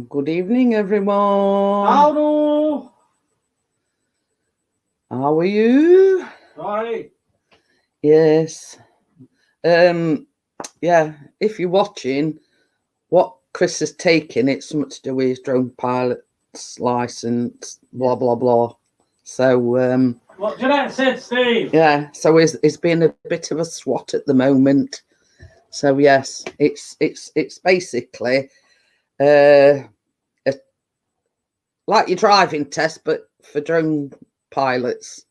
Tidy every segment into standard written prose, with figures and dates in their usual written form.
Good evening, everyone. Howdy. How are you? Right. Yes. Yeah, if you're watching, what Chris has taken, it's something to do with his drone pilot's license, blah, blah, blah. So, What Jeanette said, Steve. yeah, so it's been a bit of a swat at the moment. So, yes, it's basically like your driving test, but for drone pilots,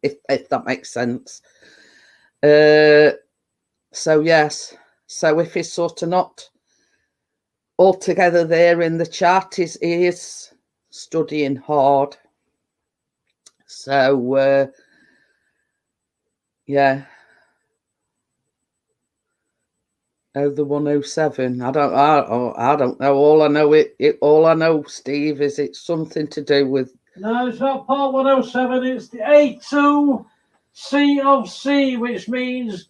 if that makes sense. So yes, so if he's sort of not all together there in the chat, he is studying hard. So yeah. Oh, the 107. I don't know. All I know, Steve, is it's something to do with. No, it's not part 107. It's the A2 C of C, which means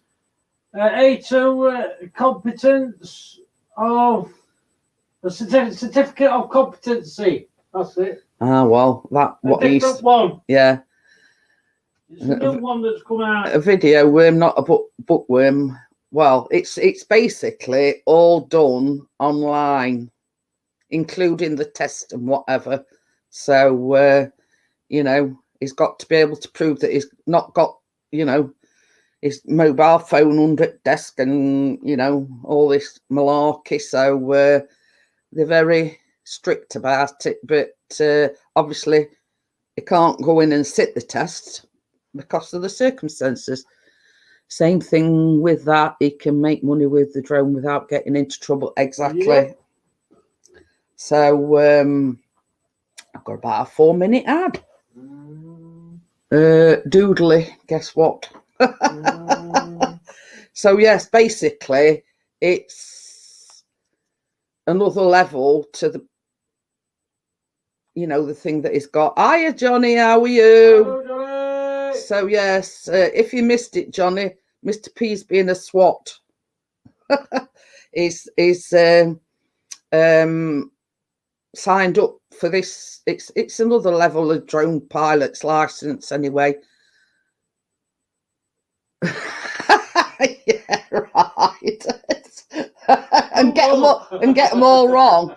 A2 competence of a certificate of competency. That's it. Ah, well, that what A he's. different one. Yeah. It's a new one that's come out. A video worm, not a bookworm. Well, it's basically all done online, including the test and whatever. So he's got to be able to prove that he's not got his mobile phone under the desk and all this malarkey. So they're very strict about it, but obviously he can't go in and sit the test because of the circumstances. Same thing with that. He can make money with the drone without getting into trouble. Exactly. Yep. So I've got about a 4-minute ad. Doodly, guess what? So yes, basically it's another level to the the thing that he's got. Hiya, Johnny, how are you? Hello, Johnny. So yes, if you missed it, Johnny, Mr. P's being a swat. is signed up for this. It's another level of drone pilot's license anyway. Yeah, right. and get them all wrong.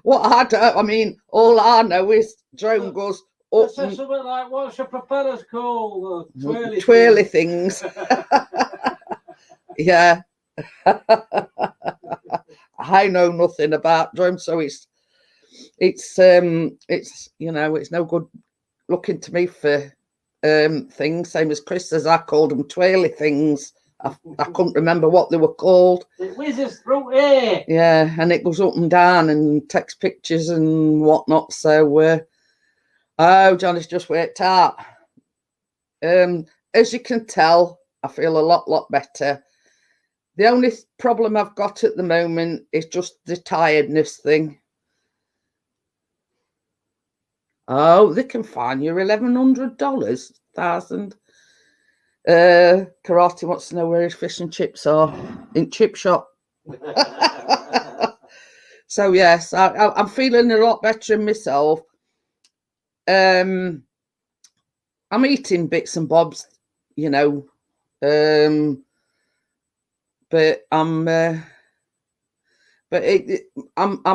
All I know is drone goes up. Something like, what's your propellers called? Twirly things. Yeah. I know nothing about drones, so it's no good looking to me for things. Same as Chris says, I called them twirly things. I couldn't remember what they were called. It whizzes through here. Yeah, and it goes up and down and takes pictures and whatnot. So, Johnny's just worked out. As you can tell, I feel a lot better. The only problem I've got at the moment is just the tiredness thing. Oh, they can fine you $1,100, $1,000. Karate wants to know where his fish and chips are. In chip shop. So yes, I'm feeling a lot better in myself. I'm eating bits and bobs, but I'm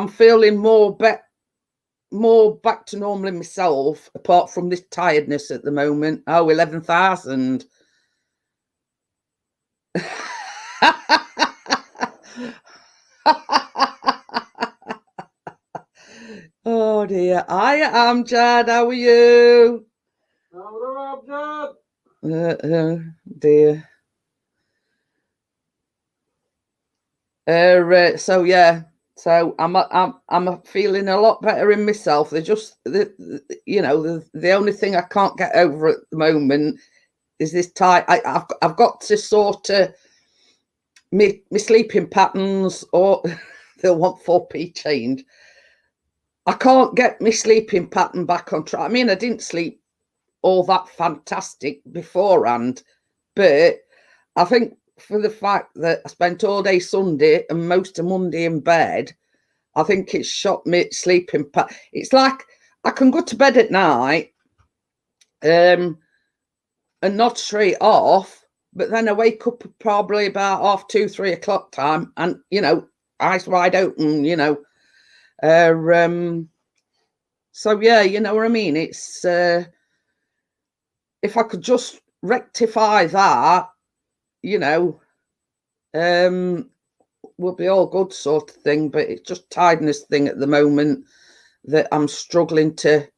feeling more back to normal in myself, apart from this tiredness at the moment. Oh, 11,000. Oh dear. Hi, Amjad. How are you? Hello, Amjad. Dear. So yeah. So I'm feeling a lot better in myself. They're just the only thing I can't get over at the moment is this tight. I've got to sort of my sleeping patterns, or they'll want 4p change. I can't get my sleeping pattern back on track. I mean, I didn't sleep all that fantastic beforehand, but I think for the fact that I spent all day Sunday and most of Monday in bed, I think it's shot me sleeping pattern. It's like I can go to bed at night and not straight off, but then I wake up probably about 2:30, 3 o'clock time, and eyes wide open. So yeah, you know what I mean. It's if I could just rectify that, we'll be all good, sort of thing. But it's just tiredness thing at the moment that I'm struggling to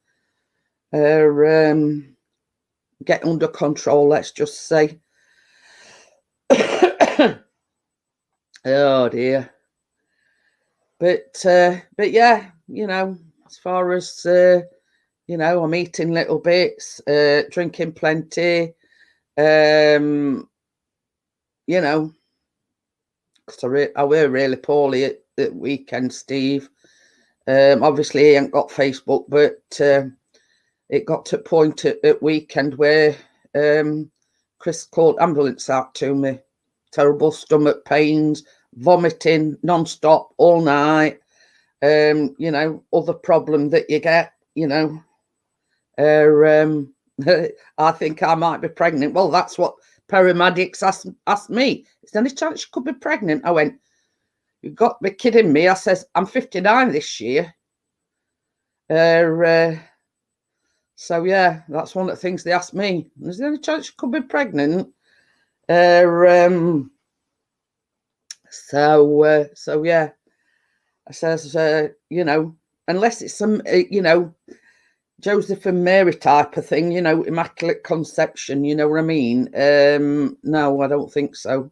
get under control, let's just say. Oh dear. But yeah, as far as I'm eating little bits, drinking plenty, because I were really poorly at weekend, Steve. Obviously he ain't got Facebook, but it got to a point at weekend where Chris called ambulance out to me. Terrible stomach pains, vomiting non-stop all night. Other problem that you get, I think I might be pregnant. Well, that's what paramedics asked me. Is there any chance you could be pregnant? I went, you've got to be kidding me. I says, I'm 59 this year. So yeah, that's one of the things they asked me. Is there any chance you could be pregnant? So yeah, I says, unless it's some, Joseph and Mary type of thing, immaculate conception, you know what I mean? No, I don't think so.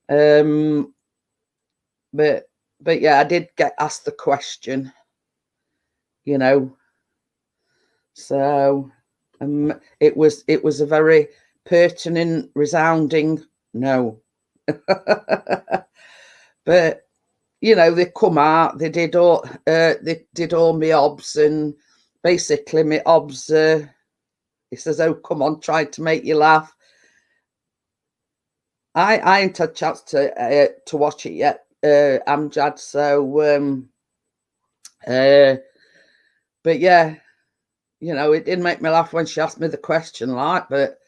But yeah, I did get asked the question, so it was a very pertinent, resounding no. But they come out, they did all my obs, and basically my obs, he says, oh, come on, tried to make you laugh. I ain't had a chance to watch it yet, Amjad, so but yeah, it did make me laugh when she asked me the question, but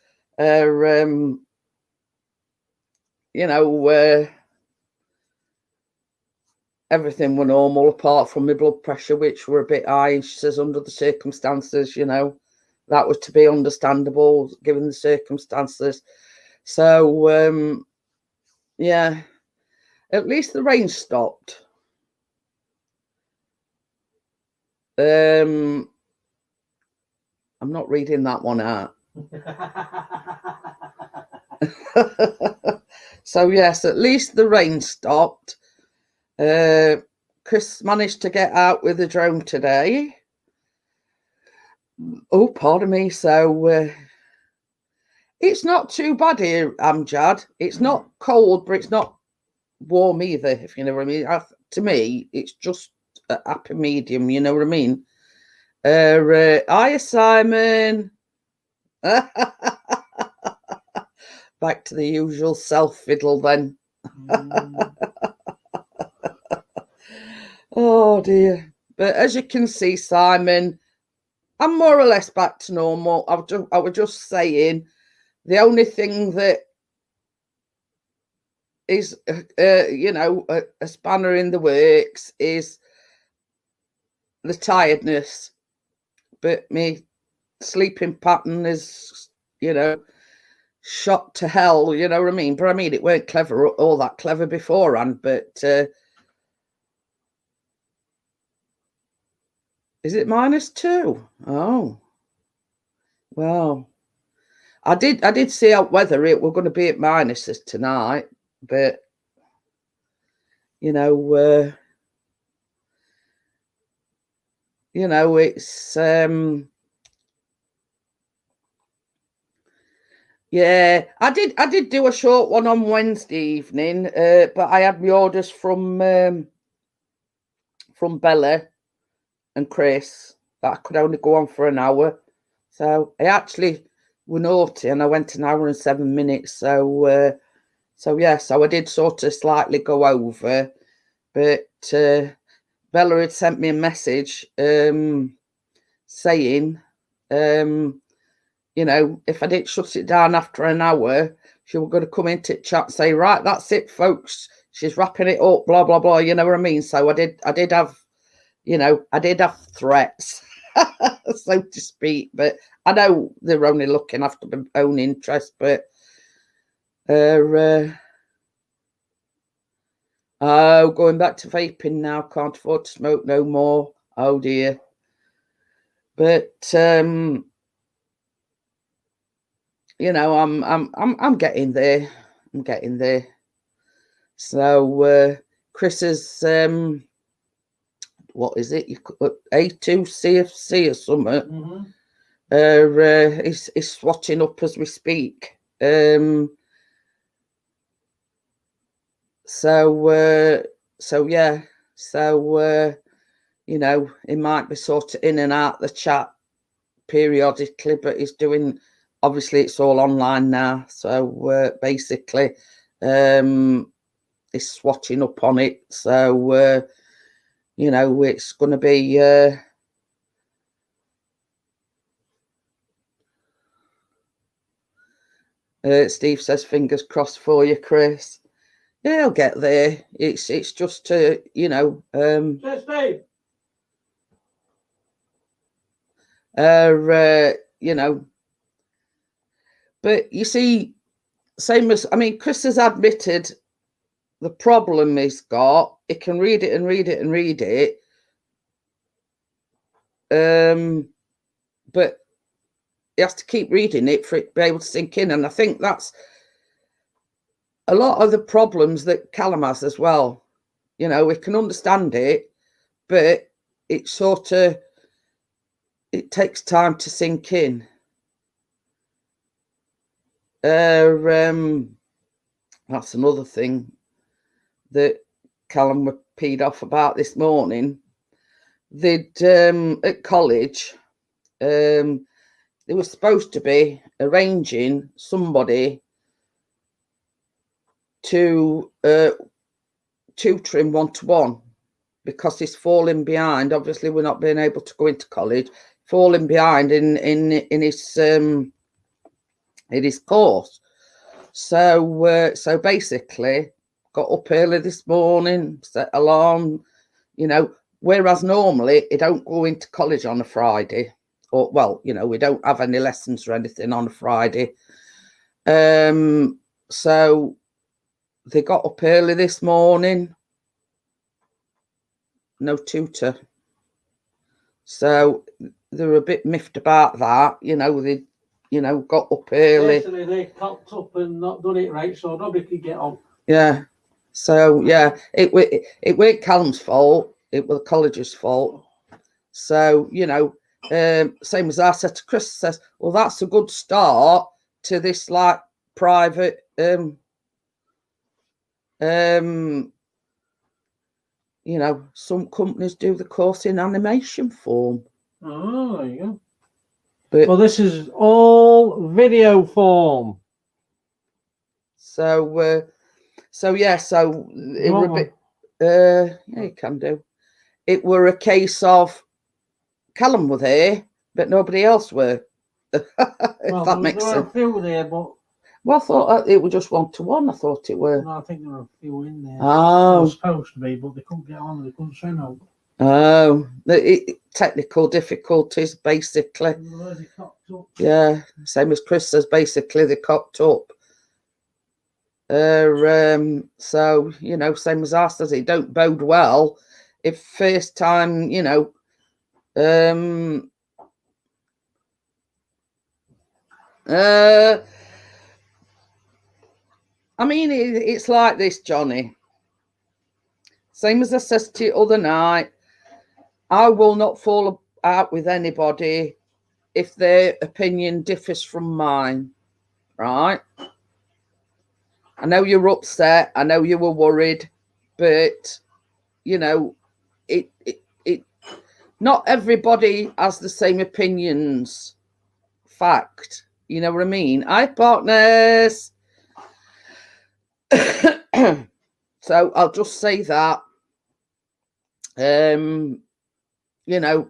everything were normal apart from my blood pressure, which were a bit high. And she says, under the circumstances, that was to be understandable given the circumstances. So, yeah, at least the rain stopped. I'm not reading that one out. So, yes, at least the rain stopped. Chris managed to get out with the drone today. Oh, pardon me. So it's not too bad here, Amjad. It's not cold, but it's not warm either, if you know what I mean. To me, it's just a happy medium, you know what I mean? Hiya, Simon. Back to the usual self-fiddle then. Oh dear. But as you can see, Simon, I'm more or less back to normal. I was just saying, the only thing that is, a spanner in the works is the tiredness. But me sleeping pattern is, shot to hell, you know what I mean? But I mean, it weren't clever, all that clever beforehand, but is it -2? Oh, well, I did see out whether it were going to be at minuses tonight, but it's yeah, I did do a short one on Wednesday evening, but I had my orders from Bella and Chris that I could only go on for an hour. So I actually were naughty and I went an hour and 7 minutes. So So yeah, so I did sort of slightly go over, but Bella had sent me a message saying, you know, if I didn't shut it down after an hour, she was going to come into chat and say, right, that's it, folks. She's wrapping it up, blah, blah, blah. You know what I mean? So I did have, you know, I did have threats, so to speak. But I know they're only looking after their own interest. But oh, going back to vaping now. Can't afford to smoke no more. Oh dear. But you know, I'm getting there. I'm getting there. So Chris is what is it? A2 CFC or something. He's swatching up as we speak. So yeah. So you know, he might be sort of in and out the chat periodically, but he's doing. Obviously, it's all online now. So basically, he's swatching up on it. So you know, it's going to be. Steve says, "Fingers crossed for you, Chris." Yeah, I'll get there. It's just to, you know. Steve. You know. But you see, same as I mean, Chris has admitted the problem he's got. He can read it and read it and read it. But he has to keep reading it for it to be able to sink in. And I think that's a lot of the problems that Callum has as well. You know, we can understand it, but it sort of, it takes time to sink in. That's another thing that Callum were peed off about this morning. They'd at college, they were supposed to be arranging somebody to tutor him one-to-one because he's falling behind. Obviously, we're not being able to go into college, falling behind in his course. So basically, got up early this morning, set alarm, you know, whereas normally he don't go into college on a Friday. Or, well, you know, we don't have any lessons or anything on a Friday. So they got up early this morning. No tutor. So they were a bit miffed about that. You know, they, you know, got up early. Basically, they cocked up and not done it right, so nobody could get on. Yeah. So, yeah, it weren't Callum's fault. It was the college's fault. So, you know, same as I said to Chris, says, well, that's a good start to this like private you know, some companies do the course in animation form. Oh, there you go. But well, this is all video form. So yeah, so it were a bit yeah, you can do. It were a case of Callum were there, but nobody else were. If well, that makes there sense. were a few there, but well, I thought it was just one-to-one. I thought it were. no, I think there were a few in there. Oh, they were supposed to be, but they couldn't get on. They couldn't send out. Oh, technical difficulties, basically. They cocked up. Yeah, same as Chris says. Basically, they cocked up. So you know, same as us says, it don't bode well if first time, you know, I mean, it's like this, Johnny. Same as I said to you other night, I will not fall out with anybody if their opinion differs from mine, right? I know you're upset. I know you were worried, but you know, it not everybody has the same opinions. Fact, you know what I mean? Hi, partners. So I'll just say that, you know,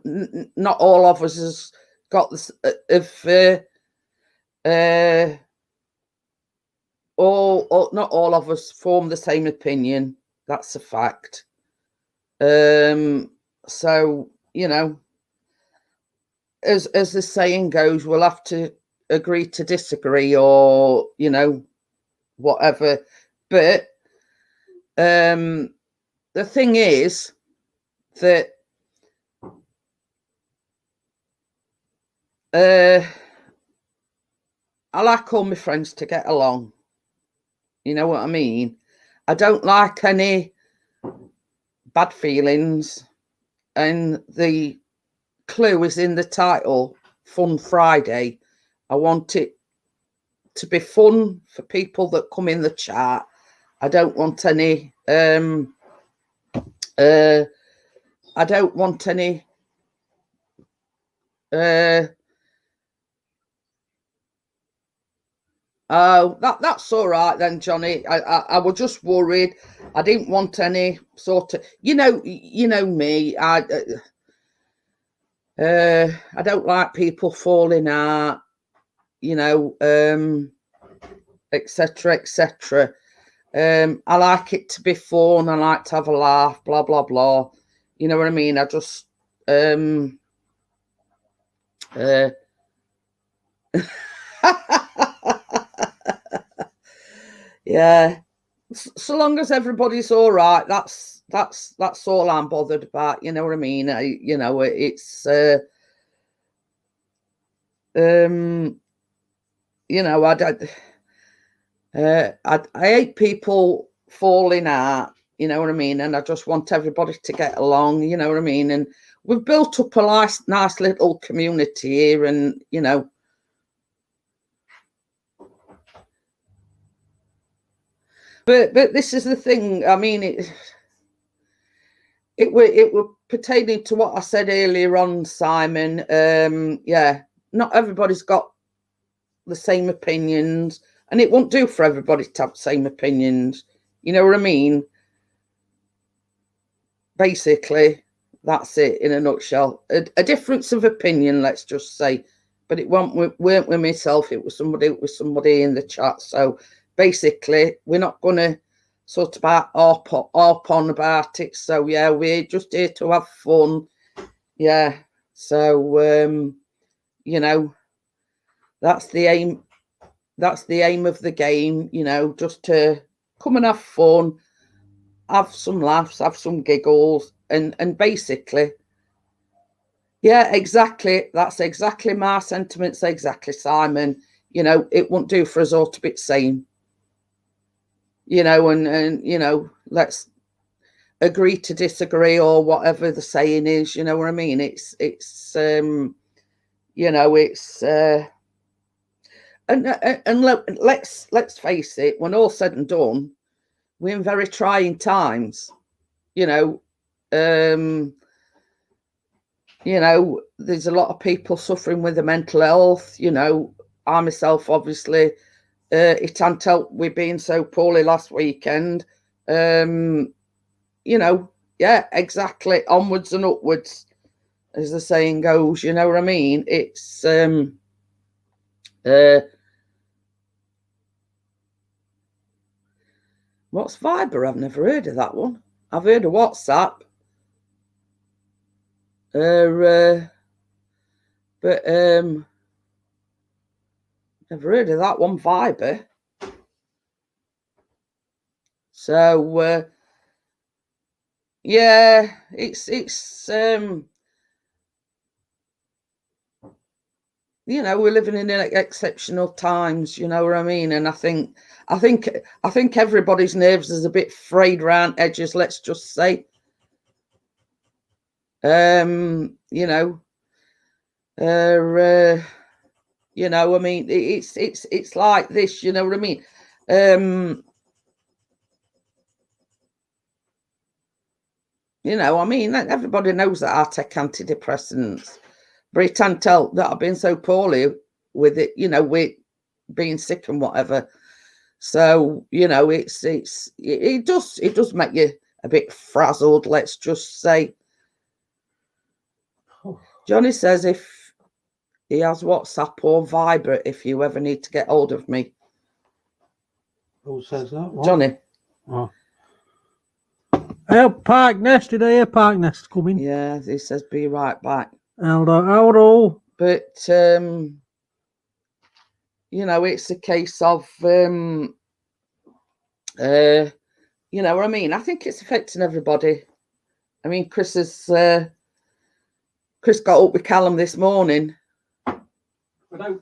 not all of us has got this, not all of us form the same opinion. That's a fact. So, you know, as the saying goes, we'll have to agree to disagree, or, you know, whatever. But the thing is that I like all my friends to get along. You know what I mean? I don't like any bad feelings, and the clue is in the title, Fun Friday. I want it to be fun for people that come in the chat. I don't want any I don't want any oh, that's all right then, Johnny. I was just worried. I didn't want any sort of, you know me. I don't like people falling out, you know, etc., etc. I like it to be fun. I like to have a laugh, blah blah blah. You know what I mean? I just yeah. So long as everybody's all right, that's all I'm bothered about. You know what I mean? You know, it's you know, I don't. I hate people falling out. You know what I mean? And I just want everybody to get along. You know what I mean? And we've built up a nice little community here, and you know. But this is the thing. I mean, it were pertaining to what I said earlier on, Simon. Yeah, not everybody's got the same opinions, and it won't do for everybody to have the same opinions. You know what I mean? Basically, that's it in a nutshell. A difference of opinion, let's just say. But it weren't with myself. It was somebody in the chat. So basically, we're not going to sort of harp on about it. So yeah, we're just here to have fun. Yeah. So you know, that's the aim. That's the aim of the game. You know, just to come and have fun, have some laughs, have some giggles, and basically, yeah, exactly. That's exactly my sentiments. Exactly, Simon. You know, it won't do for us all to be the same. You know, and you know, let's agree to disagree, or whatever the saying is. You know what I mean? It's you know, it's and let's face it. When all said and done, we're in very trying times. You know, there's a lot of people suffering with the mental health. You know, I myself, obviously, it can't help with being so poorly last weekend. You know, yeah, exactly. Onwards and upwards, as the saying goes. You know what I mean? It's what's Viber? I've never heard of that one. I've heard of WhatsApp. But never heard of that one, Viber. So yeah, it's you know, we're living in exceptional times. You know what I mean? And I think everybody's nerves is a bit frayed round edges. Let's just say, you know, you know, I mean, it's like this. You know what I mean? You know, I mean, everybody knows that I take antidepressants, but it can't tell that I've been so poorly with it, you know, with being sick and whatever. So, you know, it does make you a bit frazzled, let's just say. Johnny says if he has WhatsApp or Viber if you ever need to get hold of me. Who says that? What? Johnny. Oh. I have Park Nest today. Park Nest coming. Yeah, he says be right back. Hello. But you know, it's a case of you know what I mean? I think it's affecting everybody. I mean, Chris got up with Callum this morning. Without.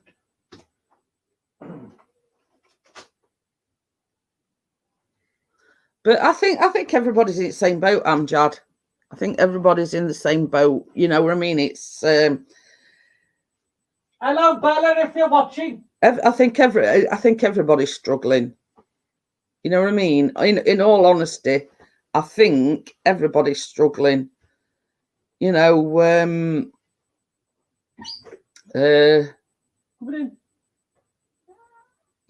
But I think everybody's in the same boat, Amjad. I think everybody's in the same boat. You know what I mean? It's hello, Bella, if you're watching. I think everybody's struggling. You know what I mean? In all honesty, I think everybody's struggling. You know,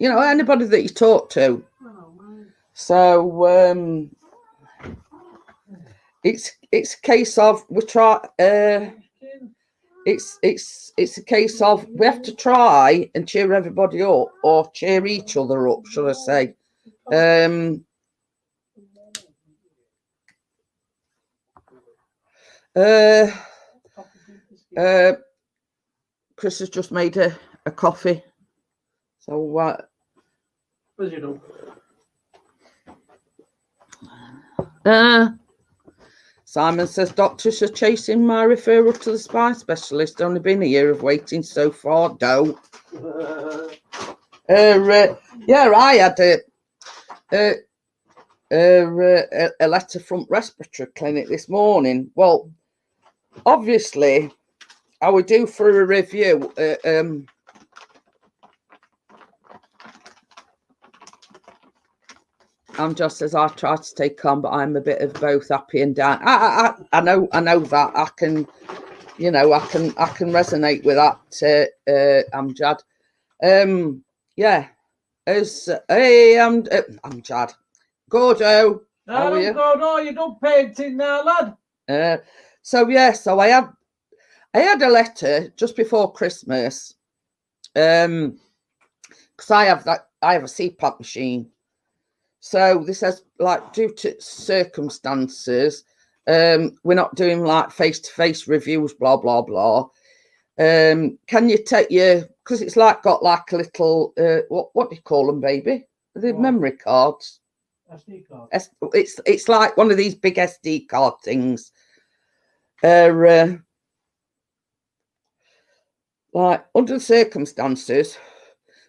you know, anybody that you talk to. So it's a case of we try. It's a case of we have to try and cheer everybody up, or cheer each other up, should I say? Chris has just made a coffee. So what? As you know. Simon says doctors are chasing my referral to the spine specialist. Only been a year of waiting so far. Don't. Yeah, I had a letter from respiratory clinic this morning. Well, obviously, I would do for a review. Just says I try to stay calm, but I'm a bit of both happy and down. I know that I can, you know, I can resonate with that. Amjad. Yeah. Hey, Amjad. Gordo. How are you? Gordo, you done painting now, lad? So yeah, so I had a letter just before Christmas. Because I have a CPAP machine. So this says, like, due to circumstances, we're not doing like face-to-face reviews, blah blah blah. Can you take your, because it's like got like a little what do you call them, baby? The memory cards. SD card. It's like one of these big SD card things. Like under the circumstances,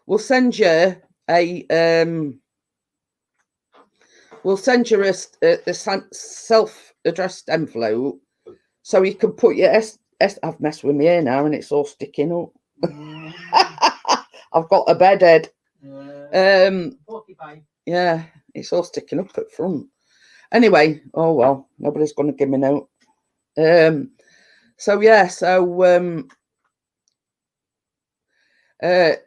we'll send you a self-addressed envelope so you can put your I've messed with my hair now and it's all sticking up. I've got a bed head. Yeah, it's all sticking up at front. Anyway, oh well, nobody's going to give me no. So yeah, so I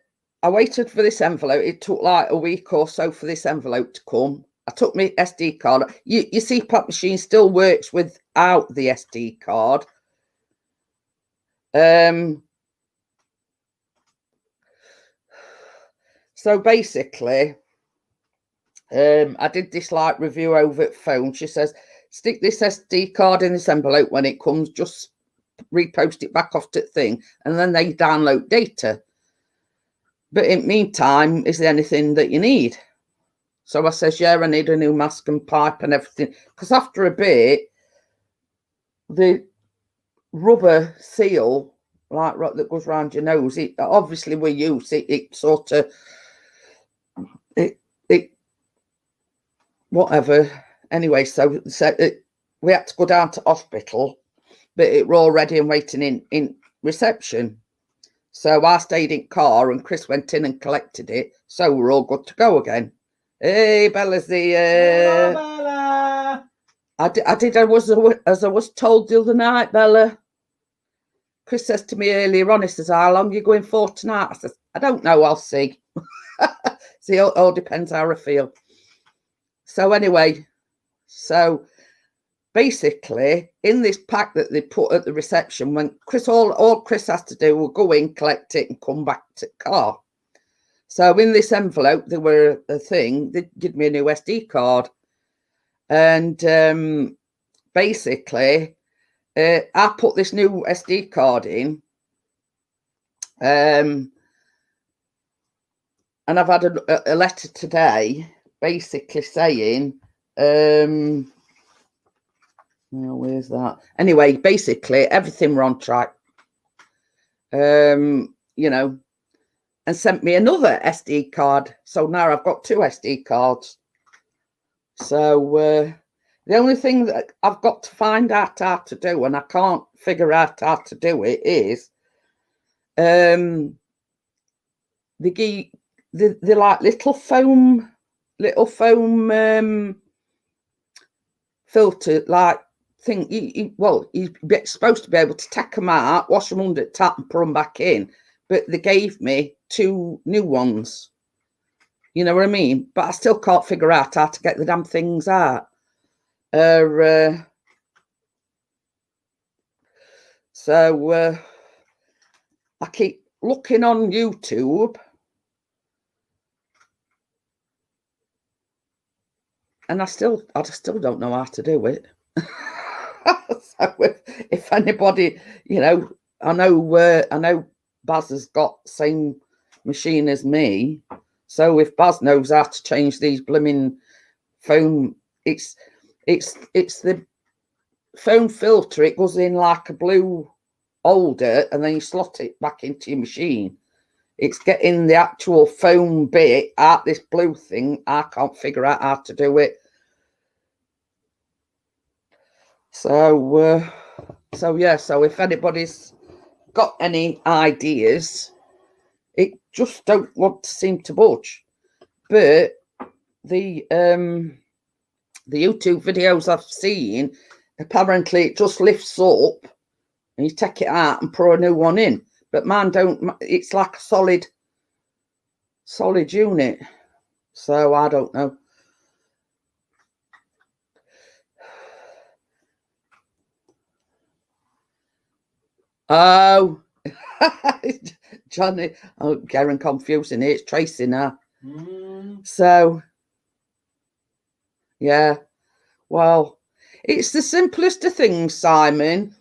waited for this envelope. It took like a week or so for this envelope to come. I took my SD card. Your CPAP machine still works without the SD card. So basically, I did this like review over the phone. She says, stick this SD card in this envelope when it comes, just repost it back off to the thing, and then they download data. But in the meantime, is there anything that you need? So I says, yeah, I need a new mask and pipe and everything. Because after a bit, the rubber seal, like that goes around your nose, it obviously we use it. It sort of, it whatever. Anyway, so we had to go down to hospital, but it were already and waiting in reception. So I stayed in car and Chris went in and collected it. So we're all good to go again. Hey, Bella's here. Hello, Bella. I did as I was told the other night, Bella. Chris says to me earlier on, he says, how long are you going for tonight? I says, I don't know, I'll see. See, it all depends how I feel. So anyway, so basically in this pack that they put at the reception, when Chris, all Chris has to do will go in, collect it and come back to the car. So in this envelope, there were a thing, they give me a new SD card. And basically, I put this new SD card in. And I've had a letter today basically saying, where's that? Anyway, basically everything were on track. You know, and sent me another SD card. So now I've got 2 SD cards. So the only thing that I've got to find out how to do, and I can't figure out how to do it, is the like little foam filter like thing. Well, you're supposed to be able to take them out, wash them under the tap and put them back in, but they gave me 2 new ones. You know what I mean? But I still can't figure out how to get the damn things out. So I keep looking on YouTube, and I still don't know how to do it. So if anybody, you know, I know Baz has got the same machine as me. So if Baz knows how to change these blooming foam, it's the foam filter. It goes in like a blue holder, and then you slot it back into your machine. It's getting the actual foam bit out this blue thing. I can't figure out how to do it. So yeah, so if anybody's got any ideas, it just don't want to seem to budge. But the YouTube videos I've seen, apparently it just lifts up and you take it out and put a new one in. But mine don't. It's like a solid unit. So I don't know. Oh, Johnny. Oh, getting confusing here. It's Tracy now. So, yeah. Well, it's the simplest of things, Simon.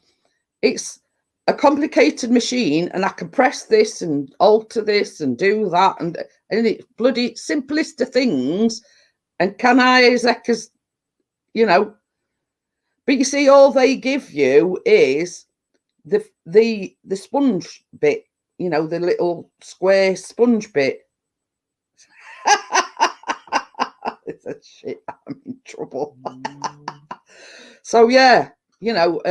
It's a complicated machine, and I can press this and alter this and do that, and it's bloody simplest of things. And can I, as you know, but you see, all they give you is the sponge bit, you know, the little square sponge bit. It's a shit. I'm in trouble. So yeah, you know,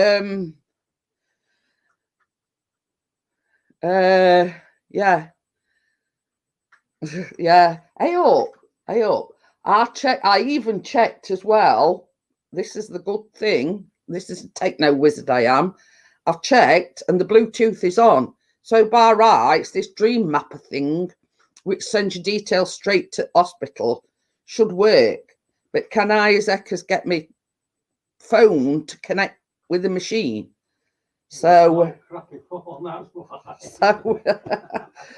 yeah. Yeah. Hey up. I even checked as well. This is the good thing. This is a techno wizard I am. I've checked and the Bluetooth is on. So by rights, this Dream Mapper thing, which sends your details straight to hospital, should work. But can I, as Eckers, get me phone to connect with the machine? So,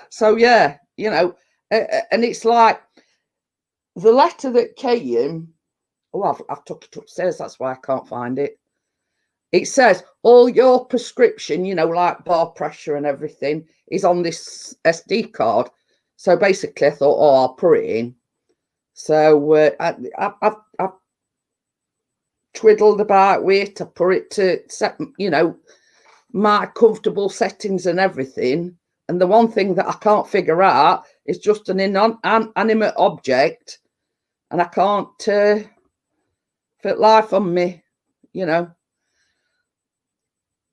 so yeah, you know, and it's like the letter that came. Oh, I've took it upstairs. That's why I can't find it. It says all your prescription, you know, like blood pressure and everything, is on this SD card. So basically, I thought, oh, I'll put it in. So I've twiddled about with it. I put it to set, you know, my comfortable settings and everything. And the one thing that I can't figure out is just an inanimate object, and I can't fit life on me, you know,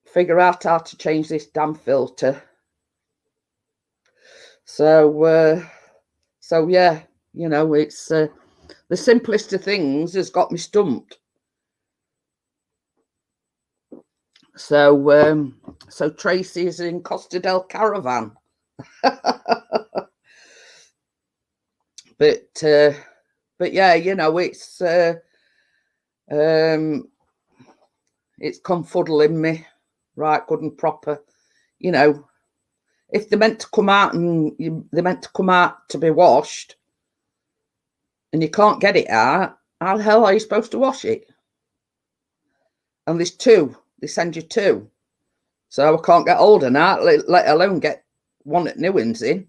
figure out how to change this damn filter. So so yeah, you know, it's the simplest of things has got me stumped. So so Tracy is in Costa del Caravan. But yeah, you know, it's confuddling me right good and proper. You know, if they're meant to come out and they're meant to come out to be washed, and you can't get it out, how the hell are you supposed to wash it? And there's two. They send you two. So I can't get hold of that, let alone get one at Newlands in.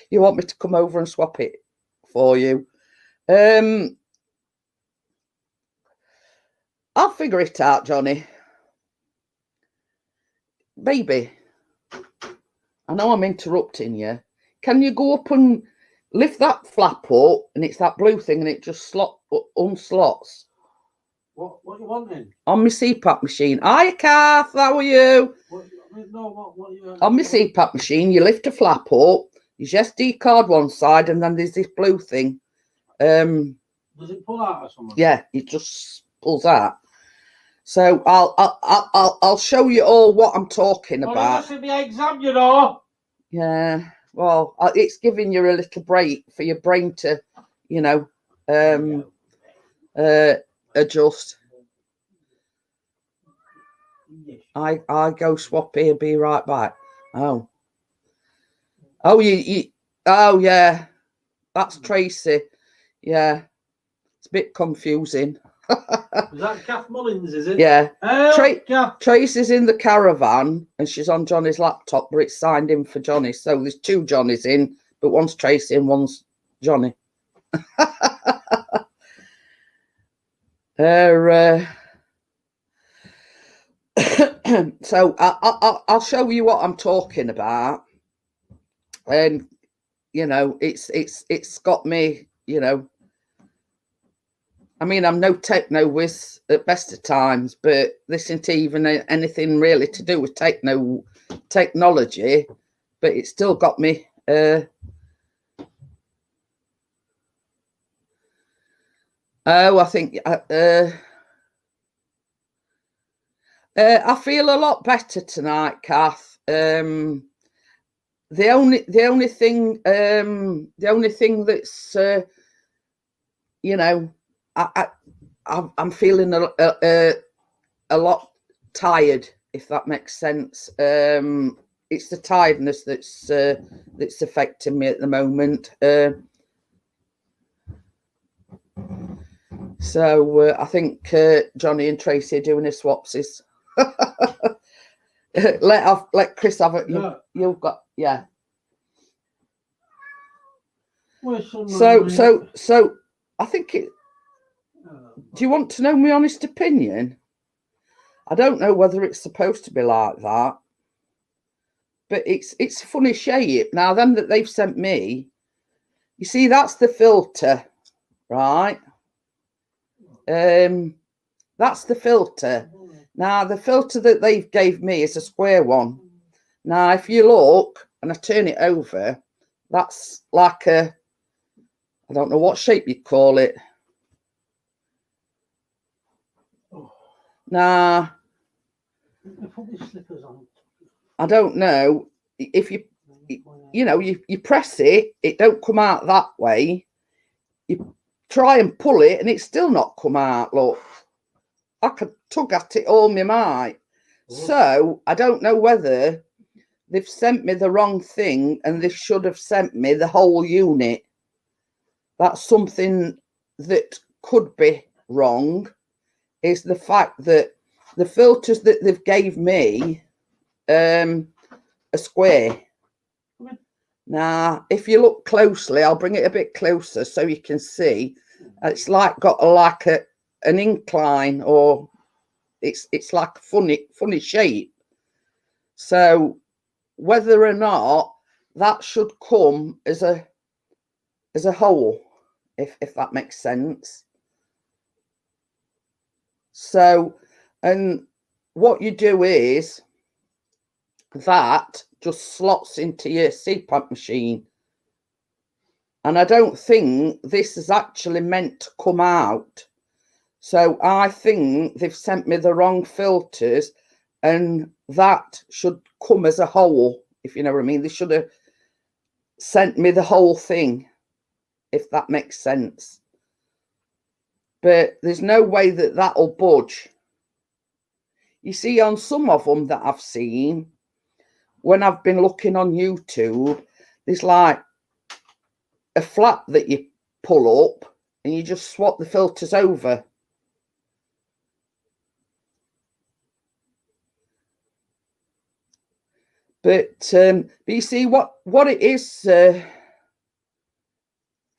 You want me to come over and swap it for you? I'll figure it out, Johnny. Baby, I know I'm interrupting you. Can you go up and lift that flap up, and it's that blue thing, and it just unslots? What you wanting? On my CPAP machine. Hi, Kath, how are you? What you on my CPAP machine, you lift a flap up, your SD card one side, and then there's this blue thing. Does it pull out or something? Yeah, it just pulls out. So I'll show you all what I'm talking about. This is the exam, you know. Yeah, well, it's giving you a little break for your brain to, you know, adjust. I go swap here, be right back. Oh, you oh yeah, that's Tracy. Yeah, it's a bit confusing. Is that Kath Mullins, is it? Yeah. Kath. Tracy's in the caravan and she's on Johnny's laptop, but it's signed in for Johnny. So there's two Johnnies in, but one's Tracy and one's Johnny. So I'll show you what I'm talking about. And you know, it's got me, you know. I mean, I'm no techno whiz at best of times, but this isn't even anything really to do with technology, but it still got me. I think I feel a lot better tonight, Kath. The only thing that's you know, I'm feeling a lot tired, if that makes sense. It's the tiredness that's affecting me at the moment. So I think Johnny and Tracy are doing their swapsies. let Chris have it. You've got So I think it. Do you want to know my honest opinion? I don't know whether it's supposed to be like that, but it's funny shape. Now, them that they've sent me, you see, that's the filter, right? That's the filter. Now, the filter that they've gave me is a square one. Now, if you look and I turn it over, that's like I don't know what shape you call it. Nah, I don't know. If you know, you press it, it don't come out that way. You try and pull it, and it's still not come out. Look, I could tug at it all my might. So I don't know whether they've sent me the wrong thing, and they should have sent me the whole unit. That's something that could be wrong. Is the fact that the filters that they've gave me are square. Now, if you look closely, I'll bring it a bit closer so you can see. It's like got an incline, or it's like a funny shape. So whether or not that should come as a whole, if that makes sense. So, and what you do is that just slots into your CPAP machine. And I don't think this is actually meant to come out. So I think they've sent me the wrong filters, and that should come as a whole, if you know what I mean. They should have sent me the whole thing, if that makes sense. But there's no way that that'll budge. You see, on some of them that I've seen, when I've been looking on YouTube, there's like a flap that you pull up and you just swap the filters over. But you see, what it is,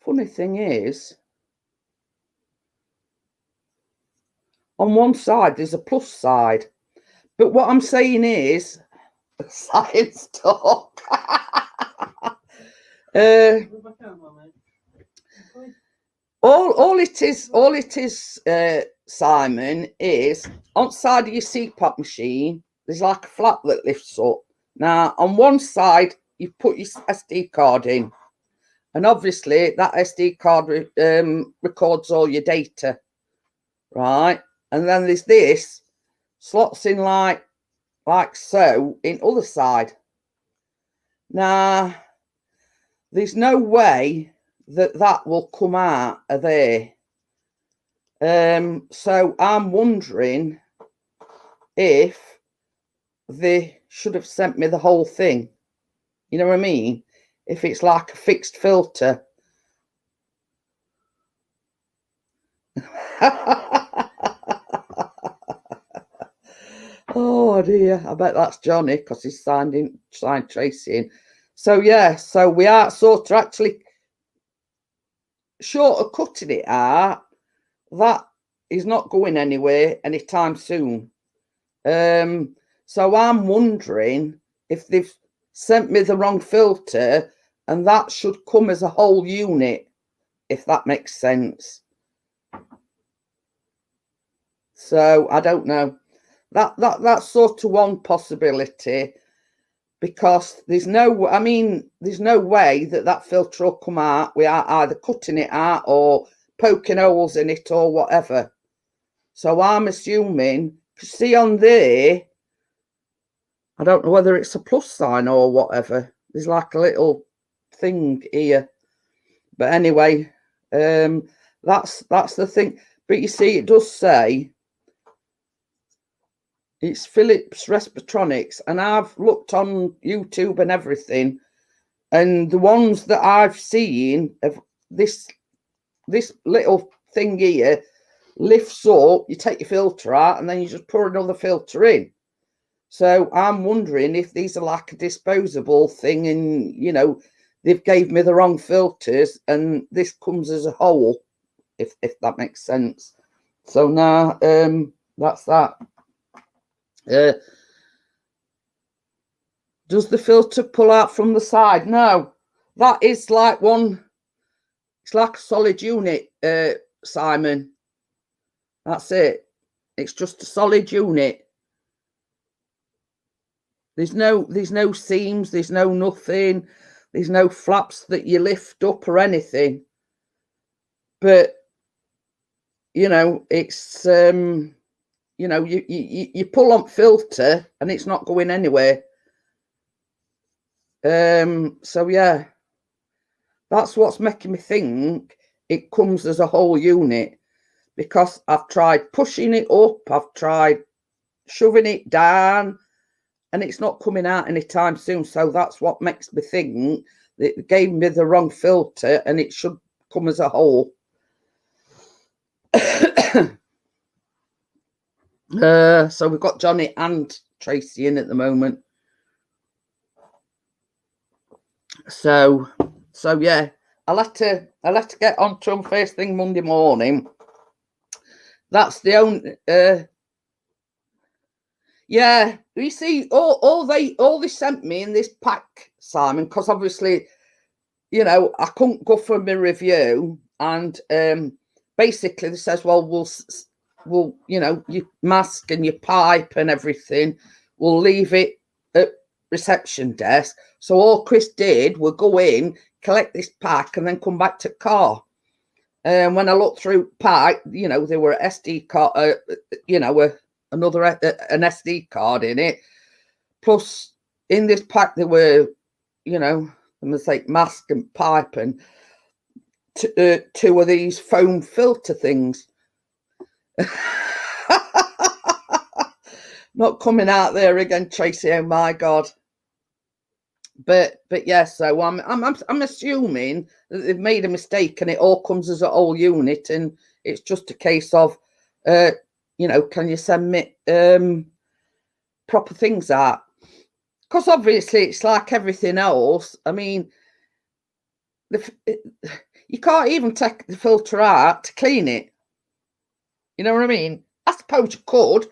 funny thing is, on one side there's a plus side, but what I'm saying is science talk. All it is, Simon, is on the side of your CPAP machine there's like a flap that lifts up. Now on one side you put your SD card in, and obviously that SD card records all your data, right? And then there's this slots in like so in other side. Now there's no way that will come out of there. So I'm wondering if they should have sent me the whole thing. You know what I mean? If it's like a fixed filter. Oh dear, I bet that's Johnny, because he's signed Tracy in. So yeah, so we are sort of actually short of cutting it out. That is not going anywhere anytime soon. So I'm wondering if they've sent me the wrong filter, and that should come as a whole unit, if that makes sense. So I don't know. That's sort of one possibility, because there's no way that filter will come out. We are either cutting it out or poking holes in it or whatever. So I'm assuming, see on there, I don't know whether it's a plus sign or whatever. There's like a little thing here. But anyway, that's the thing. But you see, it does say it's Philips Respironics, and I've looked on YouTube and everything, and the ones that I've seen of this little thing here lifts up, you take your filter out, and then you just pour another filter in. So I'm wondering if these are like a disposable thing, and you know, they've gave me the wrong filters and this comes as a whole, if that makes sense. So now that's that. Does the filter pull out from the side? No, that is like one, it's like a solid unit, Simon. That's it. It's just a solid unit. There's no seams, there's no nothing, there's no flaps that you lift up or anything. But you know, it's you know, you pull on filter and it's not going anywhere. So yeah, that's what's making me think it comes as a whole unit, because I've tried pushing it up, I've tried shoving it down, and it's not coming out anytime soon. So that's what makes me think that it gave me the wrong filter and it should come as a whole. So we've got Johnny and Tracy in at the moment. So yeah, I'll have to get on to them first thing Monday morning. That's the only yeah, you see, all they sent me in this pack, Simon, because obviously, you know, I couldn't go for my review, and basically they says, well, we'll you know, your mask and your pipe and everything, we'll leave it at reception desk. So all Chris did was go in, collect this pack, and then come back to the car. And when I looked through pack, you know, there were SD card, you know, an SD card in it. Plus, in this pack, there were, you know, the mistake mask and pipe and two of these foam filter things. Not coming out there again, Tracy. Oh my God. But yeah, so I'm assuming that they've made a mistake and it all comes as a whole unit, and it's just a case of can you send me proper things out? Because obviously it's like everything else. I mean, you can't even take the filter out to clean it. You know what I mean? I suppose you could.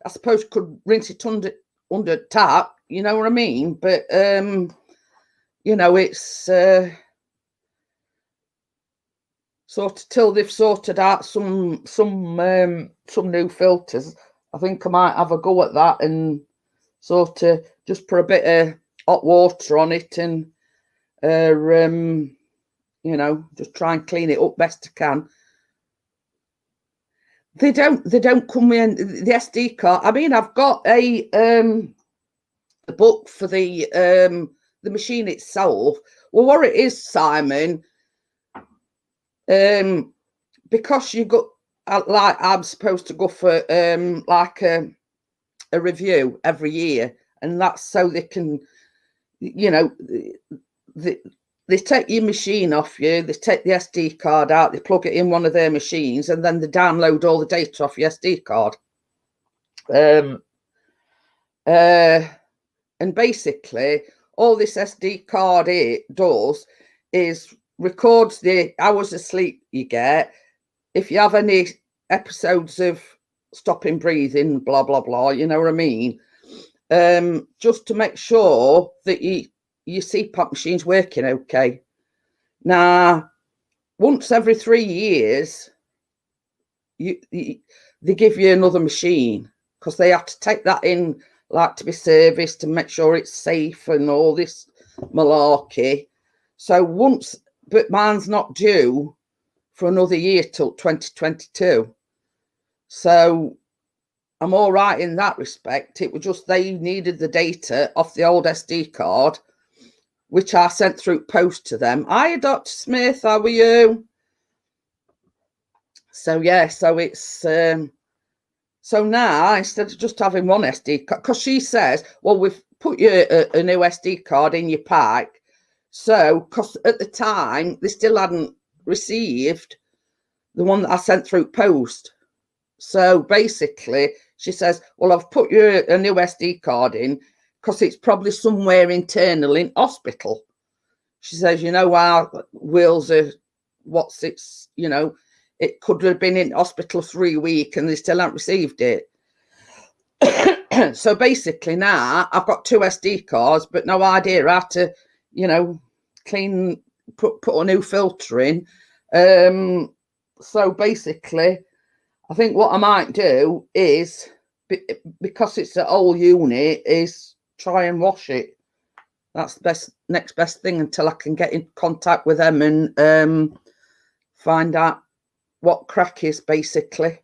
I suppose you could rinse it under tap. You know what I mean? But it's sort of till they've sorted out some new filters. I think I might have a go at that and sort of just put a bit of hot water on it and just try and clean it up best I can. They don't come in the SD card. I mean, I've got a book for the machine itself. Well, what it is, Simon, because you got like I'm supposed to go for like a review every year, and that's so they can, they take your machine off you, they take the SD card out, they plug it in one of their machines, and then they download all the data off your SD card. And basically, all this SD card it does is records the hours of sleep you get. If you have any episodes of stopping breathing, blah, blah, blah, you know what I mean? Just to make sure that your CPAP machine's working okay. Now, once every 3 years, they give you another machine because they have to take that in, like, to be serviced and make sure it's safe and all this malarkey. So but mine's not due for another year till 2022. So I'm all right in that respect. It was just they needed the data off the old SD card, which I sent through post to them. Hiya, Dr. Smith, how are you? So yeah, so it's so now instead of just having one SD card, because she says, well, we've put you a new SD card in your pack. So, because at the time they still hadn't received the one that I sent through post. So basically, she says, well, I've put you a new SD card in because it's probably somewhere internal in hospital. She says, our wheels are it could have been in hospital 3 weeks and they still haven't received it. So basically now I've got 2 SD cards, but no idea how to, clean, put a new filter in. So basically, I think what I might do is, because it's an old unit, is try and wash it. That's the next best thing until I can get in contact with them and find out what crack is, basically.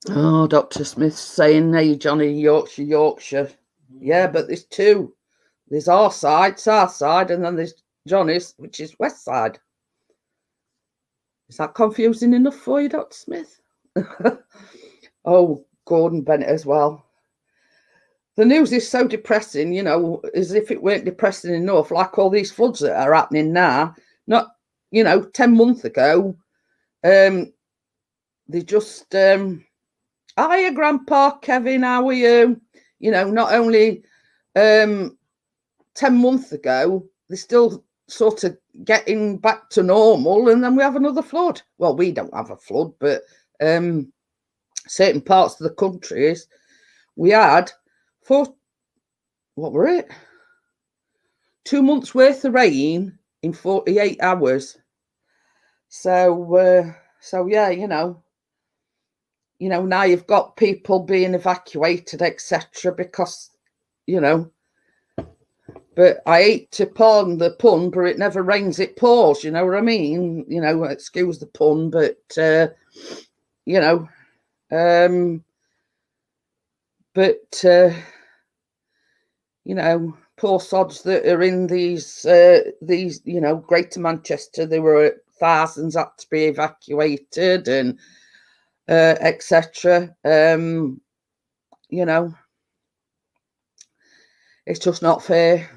Oh, Dr. Smith's saying, hey, Johnny, Yorkshire. Yeah, but there's 2. There's our side, south side, and then there's Johnny's, which is west side. Is that confusing enough for you, Dr. Smith? Oh, Gordon Bennett as well. The news is so depressing, as if it weren't depressing enough, like all these floods that are happening now. Not, 10 months ago, they just, hiya, Grandpa Kevin, how are you? Not only 10 months ago, they're still sort of getting back to normal, and then we have another flood. Well, we don't have a flood, but certain parts of the countries, we had 2 months worth of rain in 48 hours. So yeah, now you've got people being evacuated, etc., because but I hate to pardon the pun, but it never rains, it pours, you know what I mean? Excuse the pun, but you know, poor sods that are in these, you know, Greater Manchester. There were thousands had to be evacuated and etc. You know, it's just not fair.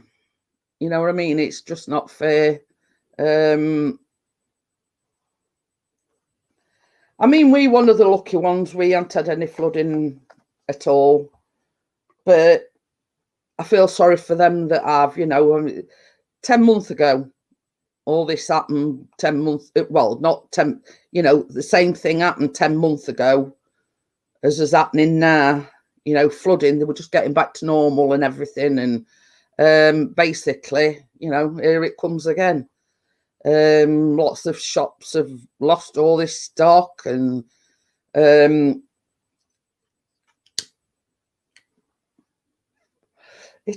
You know what I mean? It's just not fair. I mean, we one of the lucky ones. We haven't had any flooding at all, but I feel sorry for them that have. You know, 10 months ago, all this happened. 10 months, well, not 10. You know, the same thing happened 10 months ago as is happening now. You know, flooding. They were just getting back to normal and everything, and basically, you know, here it comes again. Lots of shops have lost all this stock, and it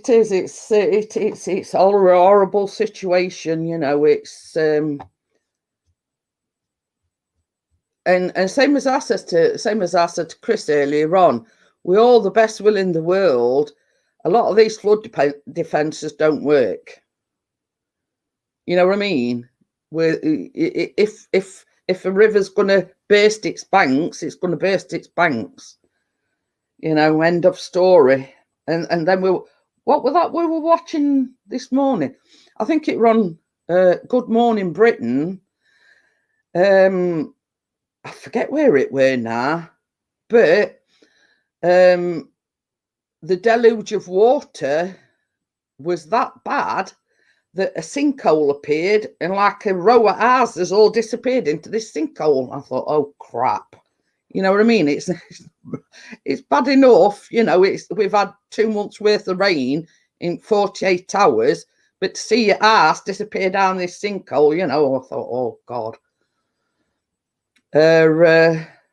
is. It's a horrible situation. You know, it's and same as I said to Chris earlier on. With all the best will in the world, a lot of these flood defences don't work. You know what I mean? If a river's going to burst its banks, it's going to burst its banks. You know, end of story. And then what was that we were watching this morning? I think it ran Good Morning Britain. I forget where it were now, but the deluge of water was that bad that a sinkhole appeared, and like a row of houses all disappeared into this sinkhole. I thought, oh crap. You know what I mean? It's bad enough, you know, we've had 2 months worth of rain in 48 hours, but to see your ass disappear down this sinkhole, you know, I thought, oh God.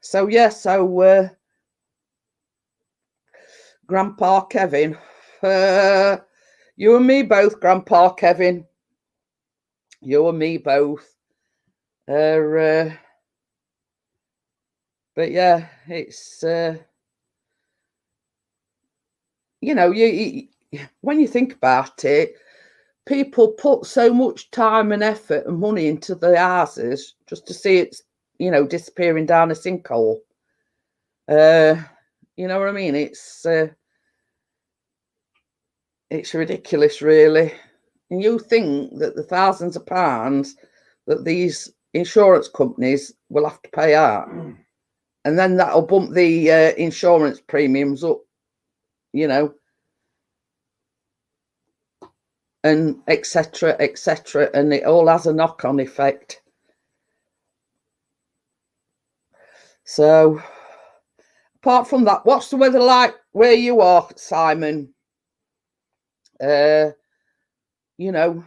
So yeah, Grandpa Kevin, you and me both, Grandpa Kevin. You and me both. But yeah, it's you know, you when you think about it, people put so much time and effort and money into the houses just to see it, you know, disappearing down a sinkhole. You know what I mean? It's ridiculous, really. And you think that the thousands of pounds that these insurance companies will have to pay out, and then that'll bump the insurance premiums up, you know, and etc., and it all has a knock-on effect. So, apart from that, what's the weather like where you are, Simon? You know,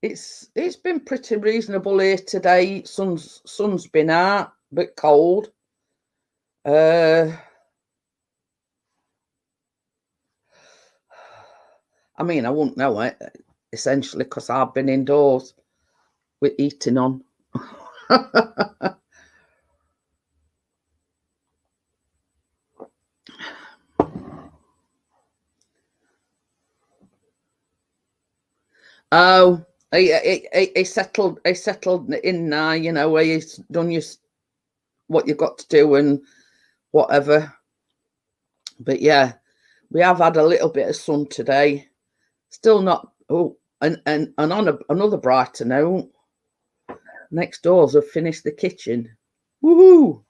it's been pretty reasonable here today. Sun's been out, a bit cold. I mean, I wouldn't know it, essentially, because I've been indoors with heating on. Oh, he settled in now, you know, where he's done what you've got to do and whatever. But yeah, we have had a little bit of sun today. Still not. Oh, and on another brighter note, next doors have finished the kitchen. Woohoo!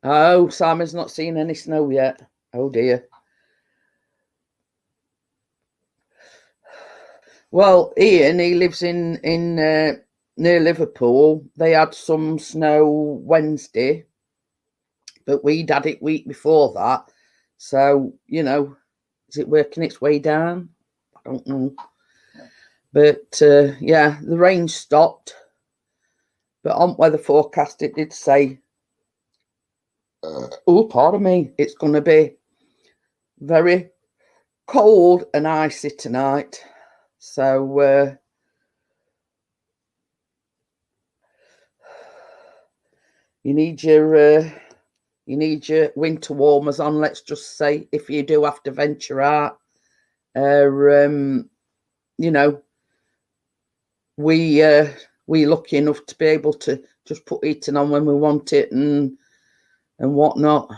Oh, Simon's not seen any snow yet. Oh dear. Well, Ian, he lives in near Liverpool. They had some snow Wednesday, but we'd had it week before that. So, you know, is it working its way down? I don't know. But yeah, the rain stopped. But on weather forecast, it did say, oh, pardon me, it's going to be very cold and icy tonight. So you need your You need your winter warmers on, let's just say, if you do have to venture out. You know, we're lucky enough to be able to just put heating on when we want it and whatnot.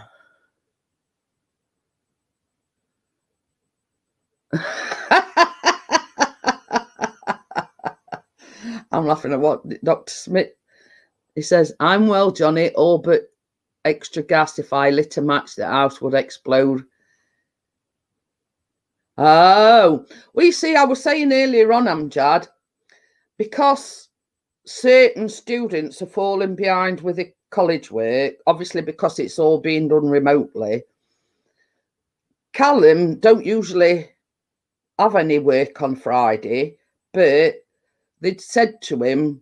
I'm laughing at what Dr. Smith, he says, I'm well, Johnny, all but extra gas. If I lit a match, the house would explode. Oh, we see, I was saying earlier on, Amjad, because certain students are falling behind with the college work, obviously because it's all being done remotely. Callum don't usually have any work on Friday, but they'd said to him,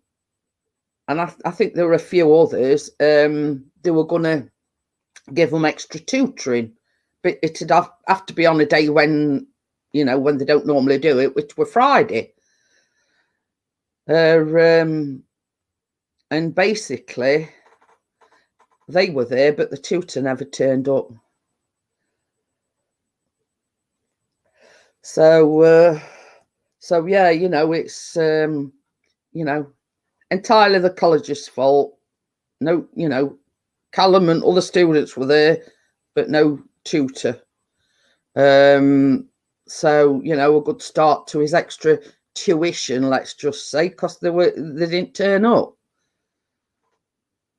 and I think there were a few others, they were going to give them extra tutoring, but it'd have to be on a day when, you know, when they don't normally do it, which were Friday. And basically, they were there, but the tutor never turned up. So yeah, you know, it's you know, entirely the college's fault. No, you know, Callum and other students were there, but no tutor. So, you know, a good start to his extra tuition, let's just say, because they didn't turn up,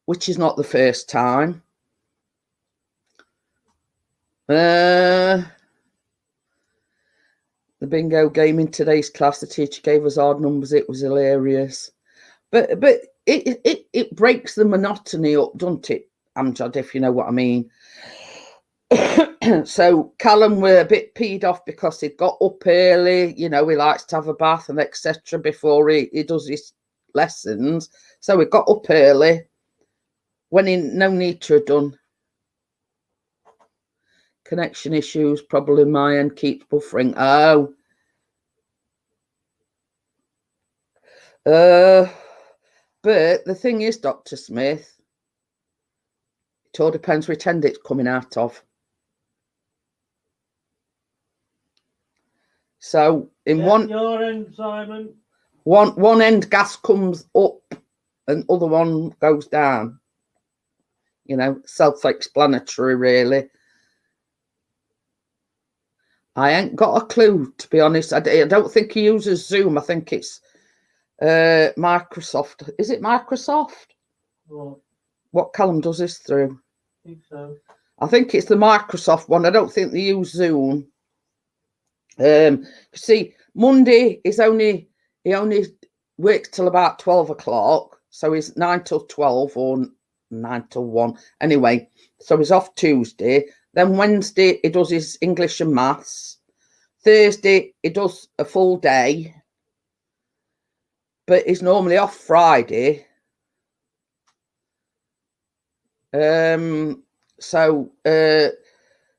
which is not the first time. The bingo game in today's class, the teacher gave us odd numbers. It was hilarious, but it breaks the monotony up, doesn't it, Amjad, if you know what I mean? So Callum were a bit peed off because he'd got up early. You know, he likes to have a bath and etc. before he does his lessons. So he got up early when he no need to have done. Connection issues, probably my end, keeps buffering. Oh. But the thing is, Dr. Smith, it all depends which end it's coming out of. So in your end, Simon. One end gas comes up and other one goes down. You know, self-explanatory, really. I ain't got a clue, to be honest. I don't think he uses Zoom. I think it's Microsoft. Is it Microsoft? What Callum does this through? I think so. I think it's the Microsoft one. I don't think they use Zoom. See, Monday he only works till about 12 o'clock, so he's 9 till 12 or 9 till 1. Anyway, so he's off Tuesday. Then Wednesday he does his English and maths. Thursday he does a full day, but he's normally off Friday. So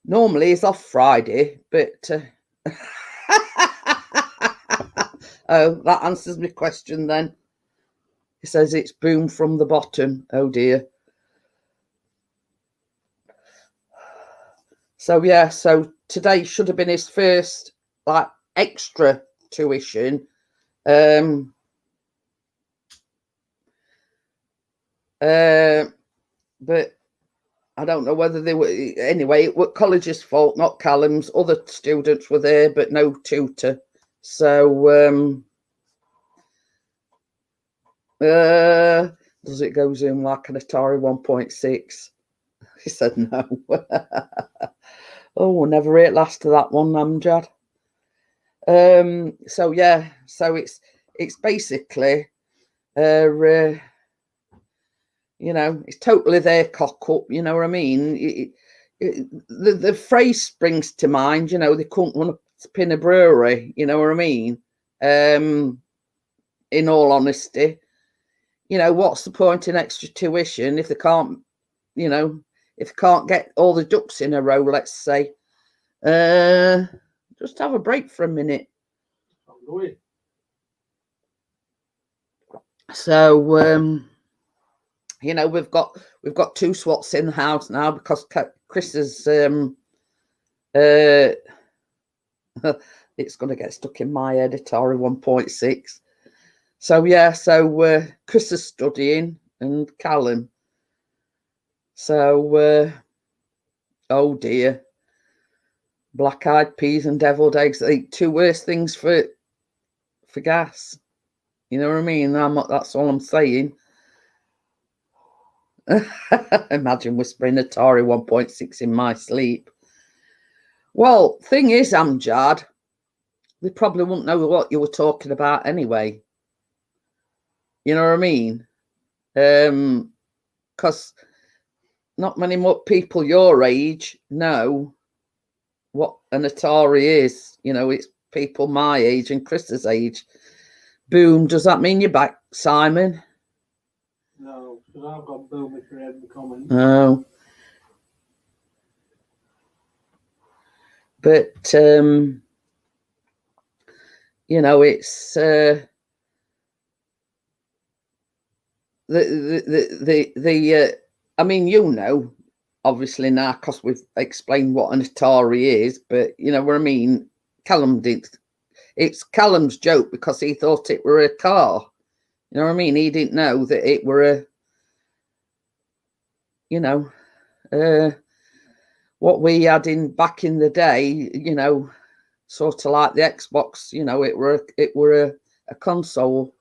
normally he's off Friday, but oh, that answers my question then. He says it's boom from the bottom. Oh dear. So yeah, so today should have been his first like extra tuition. But I don't know whether they were, anyway, it was college's fault, not Callum's. Other students were there, but no tutor. So does it go Zoom like an Atari 1.6? He said no. Oh, we'll never it last to that one, Amjad. So yeah, so it's basically you know, it's totally their cock up, you know what I mean? The phrase springs to mind, you know, they couldn't run a pin a brewery, you know what I mean? In all honesty, you know, what's the point in extra tuition if they can't, you know, if they can't get all the ducks in a row, let's say. Just have a break for a minute. So You know, we've got two SWATs in the house now because Chris is it's going to get stuck in my head, Atari 1.6. So yeah, so Chris is studying and Callum. So oh dear, black-eyed peas and deviled eggs, the two worst things for gas. You know what I mean? That's all I'm saying. Imagine whispering Atari 1.6 in my sleep. Well, thing is, Amjad, they probably wouldn't know what you were talking about anyway. You know what I mean? Because not many more people your age know what an Atari is. You know, it's people my age and Chris's age. Boom. Does that mean you're back, Simon? No, because I've got boom if you read the comment. Oh. But you know, it's I mean, you know, obviously now because we've explained what an Atari is, but you know what I mean. Callum did. It's Callum's joke because he thought it were a car. You know what I mean? He didn't know that it were a, you know, what we had in back in the day. You know, sort of like the Xbox. You know, it were a console.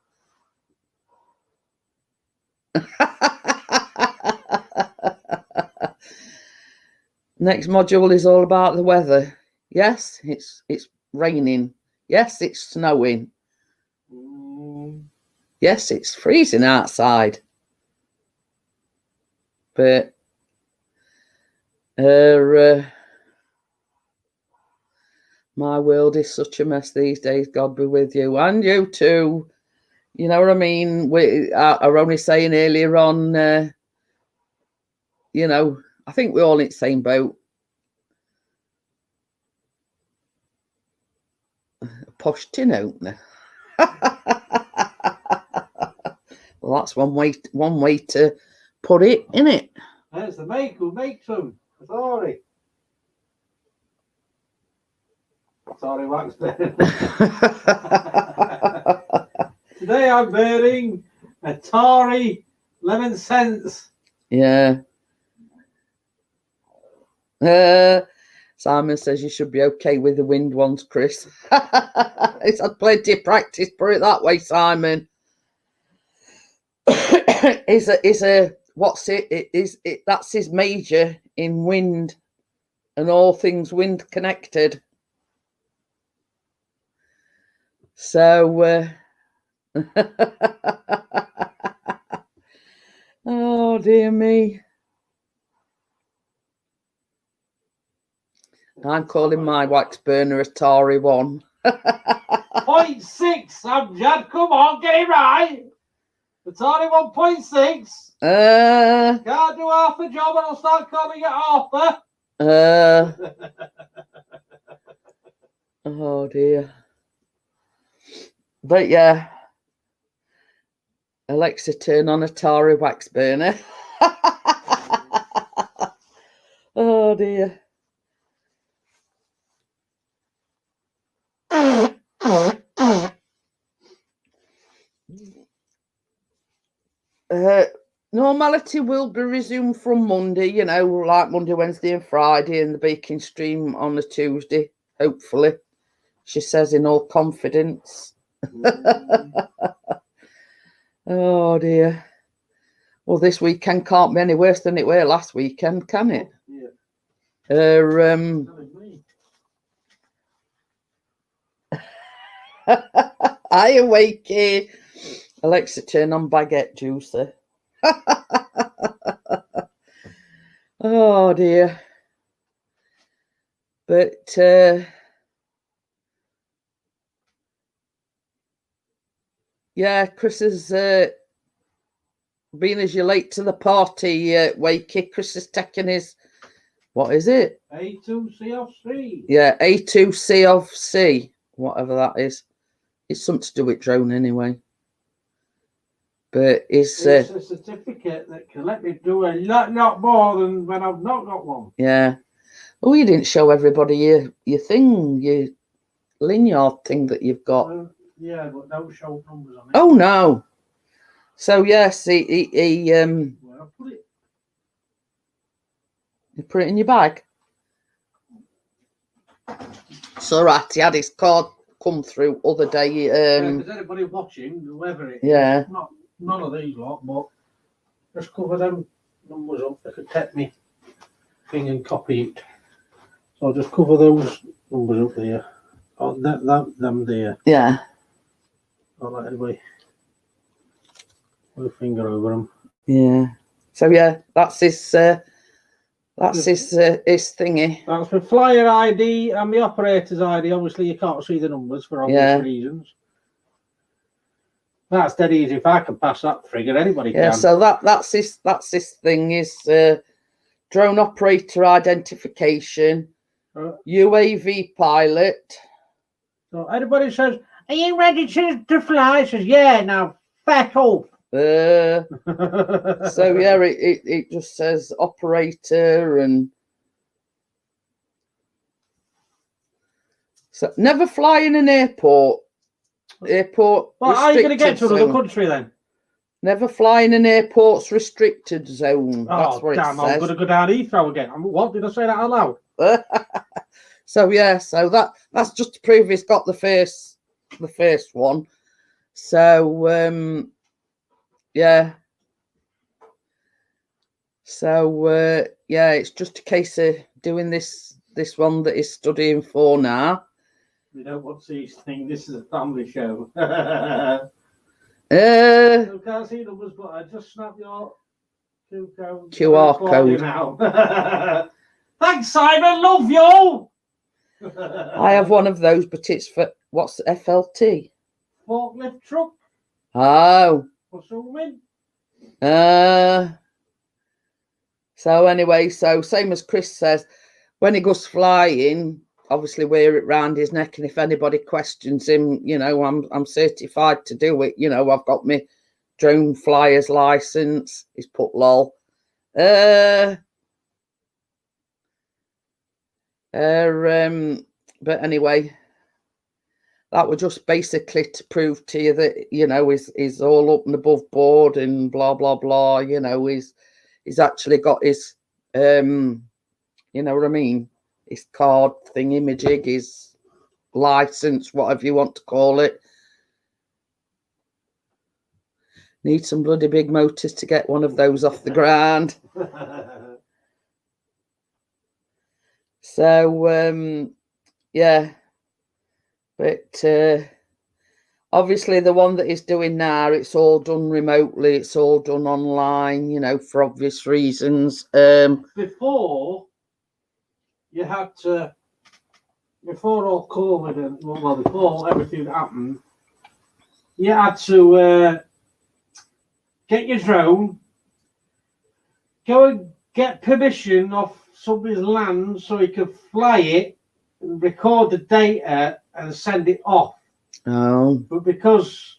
Next module is all about the weather. Yes, it's raining. Yes, it's snowing. Yes, it's freezing outside. But my world is such a mess these days. God be with you, and you too. You know what I mean? We are only saying earlier on. You know, I think we're all in the same boat. A posh tin opener. Well, that's one way to put it, isn't it? That's the make who makes them. Sorry. Sorry, wax bearing. Today I'm bearing Atari 11 cents. Yeah. Simon says you should be okay with the wind ones, Chris. It's had plenty of practice, put it that way, Simon. Is a what's it? That's his major in wind and all things wind connected. So oh dear me. I'm calling my wax burner Atari 1. 0.6, Amjad, come on, get it right. Atari 1.6. Can't do half a job and I'll start calling it half. Oh dear. But yeah. Alexa, turn on Atari wax burner. Oh dear. Normality will be resumed from Monday, you know, like Monday, Wednesday and Friday, and the baking stream on a Tuesday, hopefully, she says in all confidence. Oh dear. Well, this weekend can't be any worse than it were last weekend, can it? Yeah. Hi, Awakey. Alexa, turn on baguette juicer. Oh dear. But yeah, Chris has been as you're late to the party, Wakey. Chris is taking his, what is it? A2C of C. Yeah, A2C of C, whatever that is. It's something to do with drone anyway. But it's a certificate that can let me do a lot more than when I've not got one. Yeah. Oh, you didn't show everybody your thing, your lanyard thing that you've got. Yeah, but don't show numbers on it. Oh no. So yes, he Where I put it? You put it in your bag. So right, he had his card come through other day. Because anybody watching, whoever it is, not none of these lot, but just cover them numbers up. They could take me thing and copy it. So I'll just cover those numbers up there. Oh, them there. Yeah. I'll let anybody put a finger over them. Yeah. So yeah, that's his thingy. That's my flyer ID and my operator's ID. Obviously, you can't see the numbers for obvious reasons. That's dead easy. If I can pass that figure, anybody can. Yeah. So that's his thing is drone operator identification, UAV pilot. So anybody says, "Are you ready to fly?" Says, "Yeah." Now, back off. So yeah, it just says operator and so never fly in an airport. Well, how are you going to get to another country then? Never fly in an airport's restricted zone. That's what damn, it says. I'm going to go down Heathrow again. What did I say that out loud? So yeah, so that's just to prove he's got the first one. So yeah. So yeah, it's just a case of doing this one that he's studying for now. We don't want to see his thing. This is a family show. I can't see numbers, but I just snap your QR code now. Thanks, Simon. Love you. I have one of those, but it's for what's FLT? Forklift truck. Oh. Assuming. So anyway, so same as Chris says, when he goes flying, obviously wear it round his neck, and if anybody questions him, you know, I'm certified to do it. You know, I've got my drone flyer's license. He's put lol. But anyway, that was just basically to prove to you that, you know, he's all up and above board and blah blah blah. You know, he's actually got his you know what I mean, his card thingy majig, his license, whatever you want to call it. Need some bloody big motors to get one of those off the ground. So yeah, but obviously the one that he's doing now, it's all done remotely, it's all done online, you know, for obvious reasons. Before you had to, before all COVID and well, before everything happened, you had to get your drone, go and get permission off somebody's land so you could fly it and record the data and send it off. Oh. But because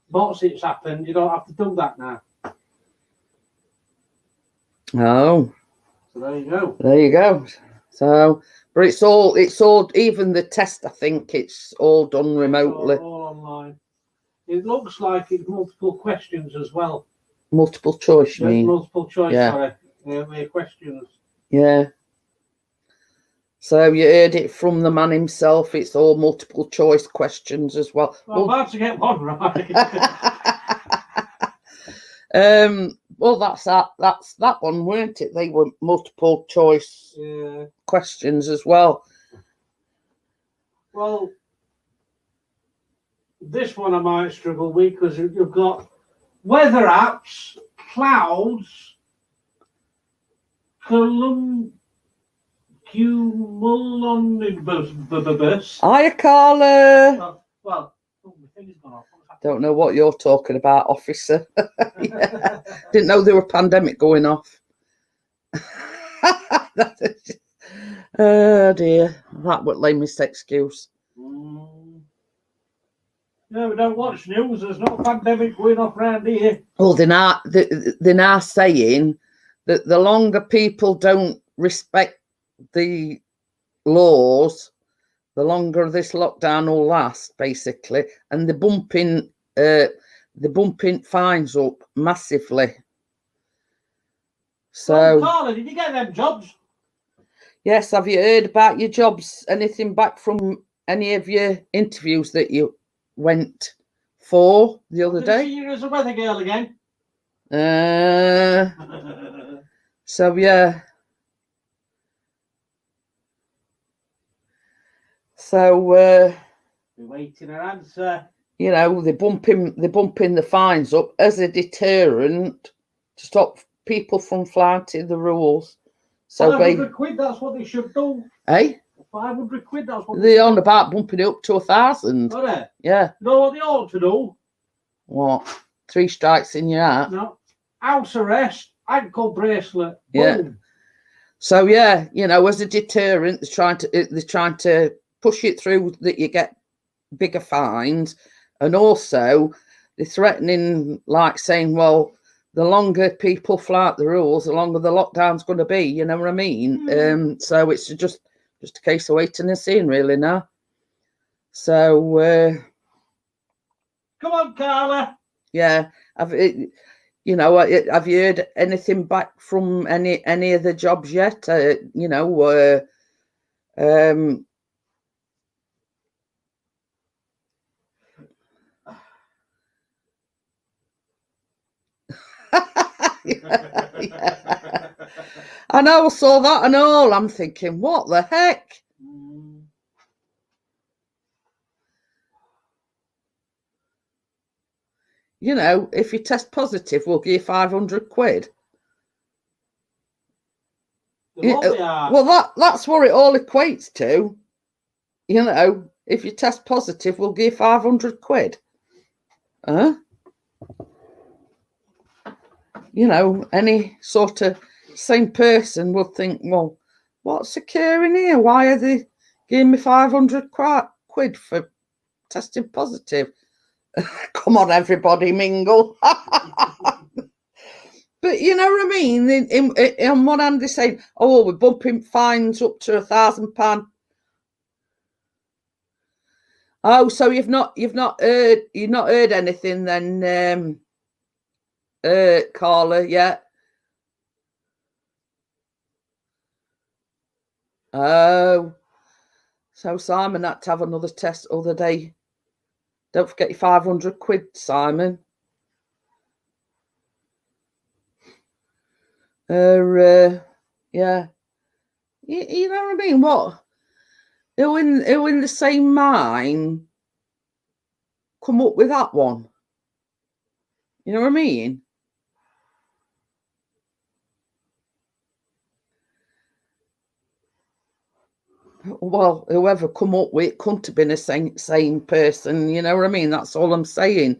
what's it's happened, you don't have to do that now. Oh. So there you go. There you go. So, but it's all even the test, I think it's all done remotely. All online. It looks like it's multiple questions as well. Multiple choice, you mean? Multiple choice, yeah. Sorry. Questions. Yeah. So you heard it from the man himself. It's all multiple choice questions as well. Well, I'm about to get one right. Well, that's that one, weren't it? They were multiple choice questions as well. Well, this one I might struggle with because you've got weather apps, clouds, cumulonimbus. Hiya, Carla. Well, my finger's gone off. Don't know what you're talking about, officer. Didn't know there were a pandemic going off. Oh dear, that would lamest excuse. No, we don't watch news. There's no pandemic going off around here. Oh, they're now saying that the longer people don't respect the laws, the longer this lockdown will last, basically, and they're bumping fines up massively. So, Carla, did you get them jobs? yes, have you heard about your jobs? Anything back from any of your interviews that you went for the other day? See you as a weather girl again. So yeah. So we're waiting an answer. You know, they're bumping the fines up as a deterrent to stop people from flouting the rules. So 500 quid, that's what they should do. Eh? 500 quid, that's what they're on about bumping it up to 1,000. Are they? Yeah. You know what they ought to do? What? 3 strikes in your hat? No. House arrest, ankle bracelet. Yeah. Boom. So yeah, you know, as a deterrent, they're trying to push it through that you get bigger fines, and also they're threatening, like saying, well, the longer people flout the rules, the longer the lockdown's going to be. You know what I mean? So it's just a case of waiting and seeing, really, now. So come on, Carla. Yeah, have you heard anything back from any of the jobs yet? You know, yeah. I know, I saw that and all. I'm thinking, what the heck? You know, if you test positive, we'll give you 500 quid. Well, that's what it all equates to. You know, if you test positive, we'll give you 500 quid. Huh? You know, any sort of sane person would think, well, what's occurring here? Why are they giving me 500 quid for testing positive? Come on, everybody, mingle. But you know what I mean? On one hand, they're saying, "Oh, we're bumping fines up to £1,000." Oh, so you've not heard anything then, Carla? Yet? Oh, so Simon had to have another test other day. Don't forget your 500 quid, Simon. Yeah. You know what I mean? What? Who in the same mind come up with that one? You know what I mean? Well, whoever come up with it couldn't have been a sane person. You know what I mean? That's all I'm saying.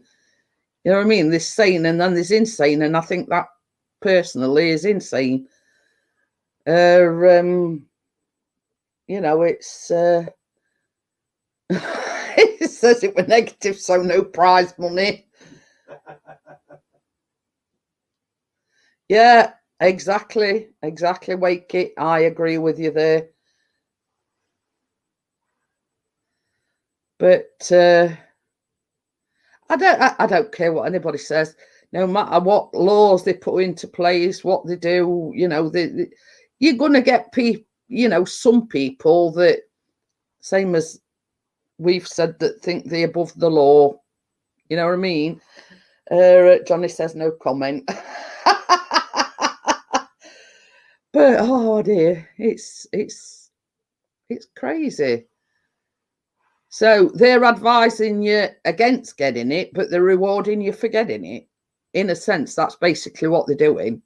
You know what I mean? There's sane and then there's insane, and I think that personally is insane. You know, it's it says it was negative, so no prize money. Yeah, exactly, Wakey. I agree with you there. But I don't care what anybody says. No matter what laws they put into place, what they do, you know, you're gonna get people. You know, some people that, same as we've said, that think they're above the law. You know what I mean? Johnny says no comment. But oh dear, it's crazy. So they're advising you against getting it, but they're rewarding you for getting it. In a sense, that's basically what they're doing.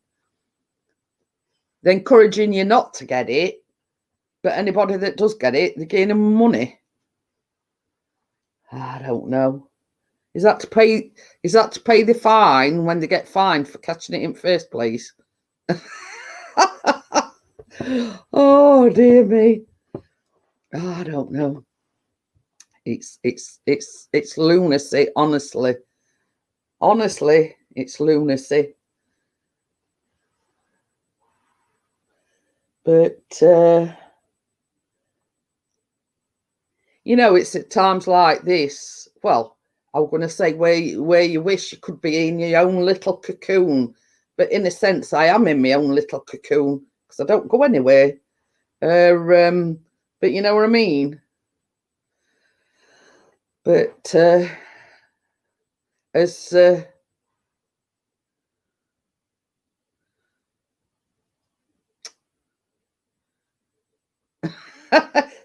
They're encouraging you not to get it, but anybody that does get it, they're gaining money. I don't know. Is that to pay the fine when they get fined for catching it in first place? Oh dear me. Oh, I don't know. It's lunacy, honestly. Honestly, it's lunacy. But you know, it's at times like this. Well, I'm going to say where you wish you could be in your own little cocoon, but in a sense, I am in my own little cocoon because I don't go anywhere. But you know what I mean. But as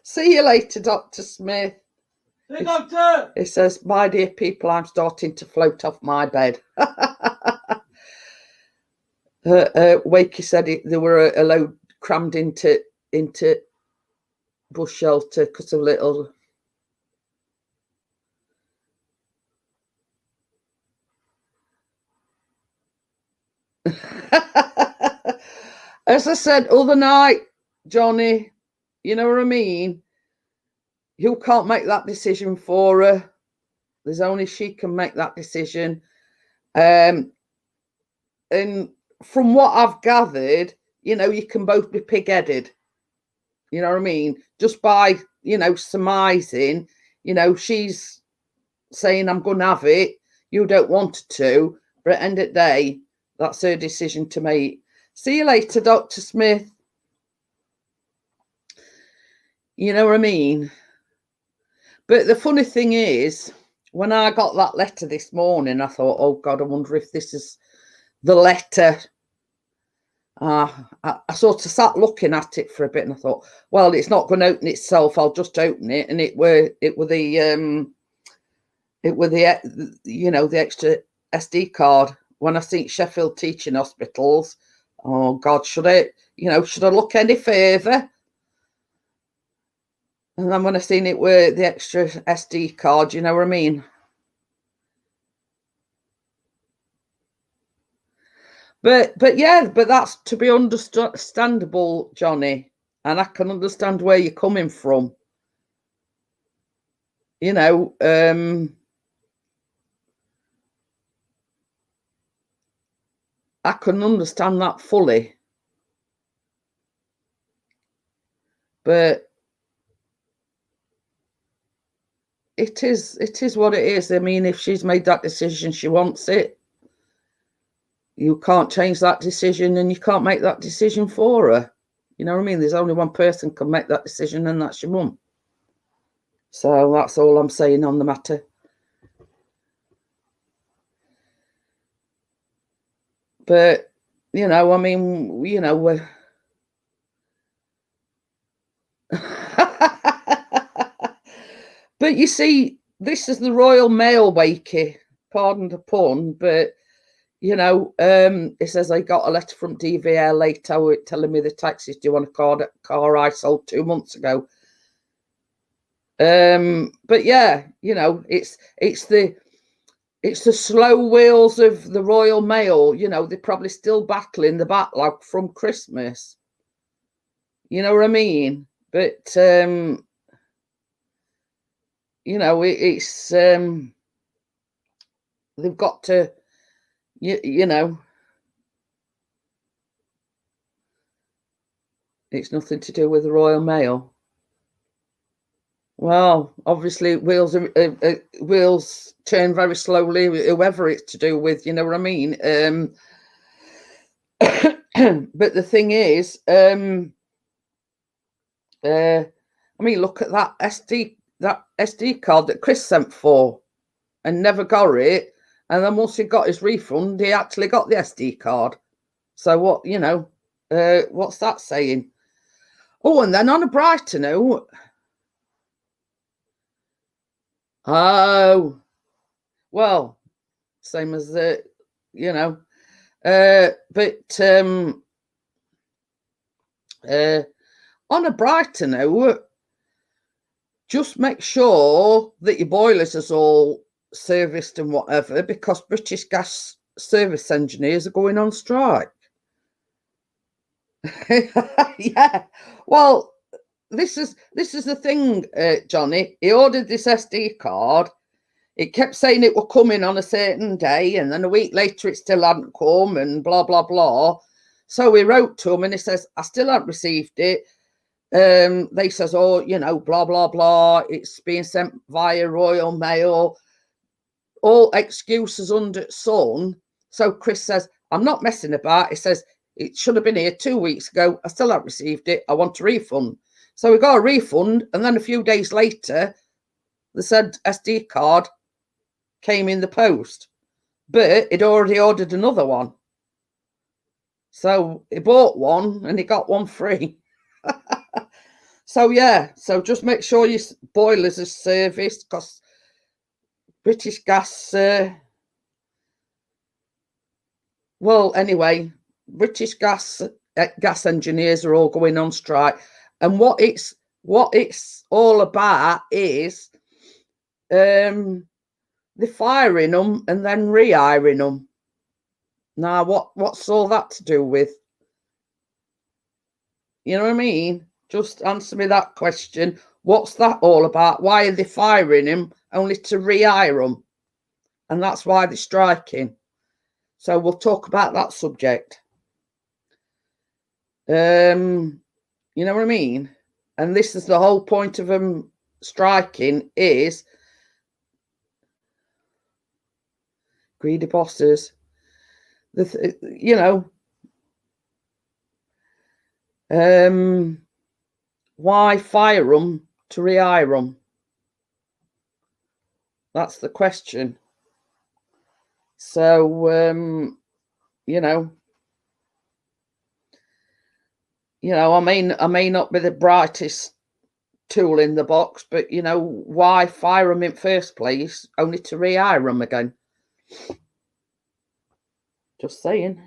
see you later, Dr. Smith. Hey, Doctor! It says, my dear people, I'm starting to float off my bed. Wakey said they were a load crammed into bush shelter because of little. As I said other night, Johnny, you know what I mean? You can't make that decision for her. There's only she can make that decision. And from what I've gathered, you know, you can both be pig-headed. You know what I mean? Just by, you know, surmising, you know, she's saying, I'm going to have it. You don't want to. But at the end of the day, that's her decision to make. See you later, Dr. Smith. You know what I mean? But the funny thing is, when I got that letter this morning, I thought, oh, God, I wonder if this is the letter. I sort of sat looking at it for a bit and I thought, well, it's not going to open itself. I'll just open it. And it were the you know, the extra SD card. When I see Sheffield Teaching Hospitals, oh God, should I look any further? And then when I seen it were the extra SD card, you know what I mean? But yeah, but that's to be understandable, Johnny. And I can understand where you're coming from. You know, I can understand that fully. But it is what it is. I mean, if she's made that decision, she wants it. You can't change that decision and you can't make that decision for her. You know what I mean? There's only one person can make that decision and that's your mum. So that's all I'm saying on the matter. But, you know, I mean, you know, we're... But you see, this is the Royal Mail, Wakey. Pardon the pun, but you know, it says I got a letter from DVL late hour telling me the taxi's due on a car I sold 2 months ago. But yeah, you know, it's the slow wheels of the Royal Mail. You know, they're probably still battling the backlog from Christmas. You know what I mean? But you know, it's they've got to, you know, it's nothing to do with the Royal Mail. Well, obviously, wheels turn very slowly, whoever it's to do with, you know what I mean? But the thing is, I mean, look at that SD card that Chris sent for and never got it. And then once he got his refund, he actually got the SD card. So what, you know, what's that saying? Oh, and then on a brighter note, oh, well, same as you know, but on a brighter note, just make sure that your boilers is all serviced and whatever, because British Gas service engineers are going on strike. Yeah, well, this is the thing, Johnny. He ordered this SD card. It kept saying it were coming on a certain day, and then a week later it still hadn't come, and blah blah blah. So we wrote to him, and he says, "I still haven't received it." They says, "Oh, you know, blah blah blah. It's being sent via Royal Mail." All excuses under the sun. So Chris says, "I'm not messing about." He says, "It should have been here 2 weeks ago. I still haven't received it. I want a refund." So we got a refund, and then a few days later, the said SD card came in the post, but he'd already ordered another one. So he bought one and he got one free. So yeah, so just make sure your boilers are serviced, because British Gas, well, anyway, British Gas gas engineers are all going on strike, and what it's all about is they're firing them and then rehiring them. Now, what's all that to do with? You know what I mean? Just answer me that question. What's that all about? Why are they firing him only to rehire them? And that's why they're striking. So we'll talk about that subject. You know what I mean? And this is the whole point of them striking, is greedy bosses. You know, why fire them to rehire them? That's the question. So, you know, I may not be the brightest tool in the box, but you know, why fire them in first place only to rehire them again? Just saying.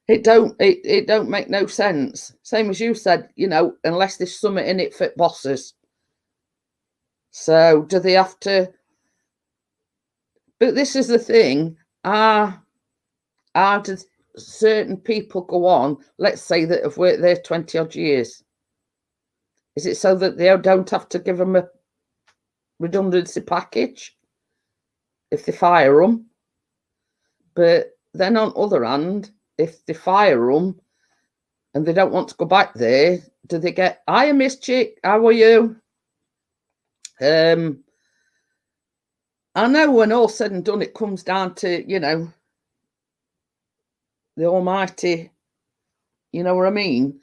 It don't make no sense. Same as you said, you know, unless there's something in it for bosses. So do they have to? But this is the thing. How do certain people go on? Let's say that have worked there 20 odd years. Is it so that they don't have to give them a redundancy package if they fire them? But then on the other hand, if they fire them and they don't want to go back there, do they get, "Hiya, Miss Chick, how are you?" I know when all's said and done, it comes down to, you know, the almighty, you know what I mean?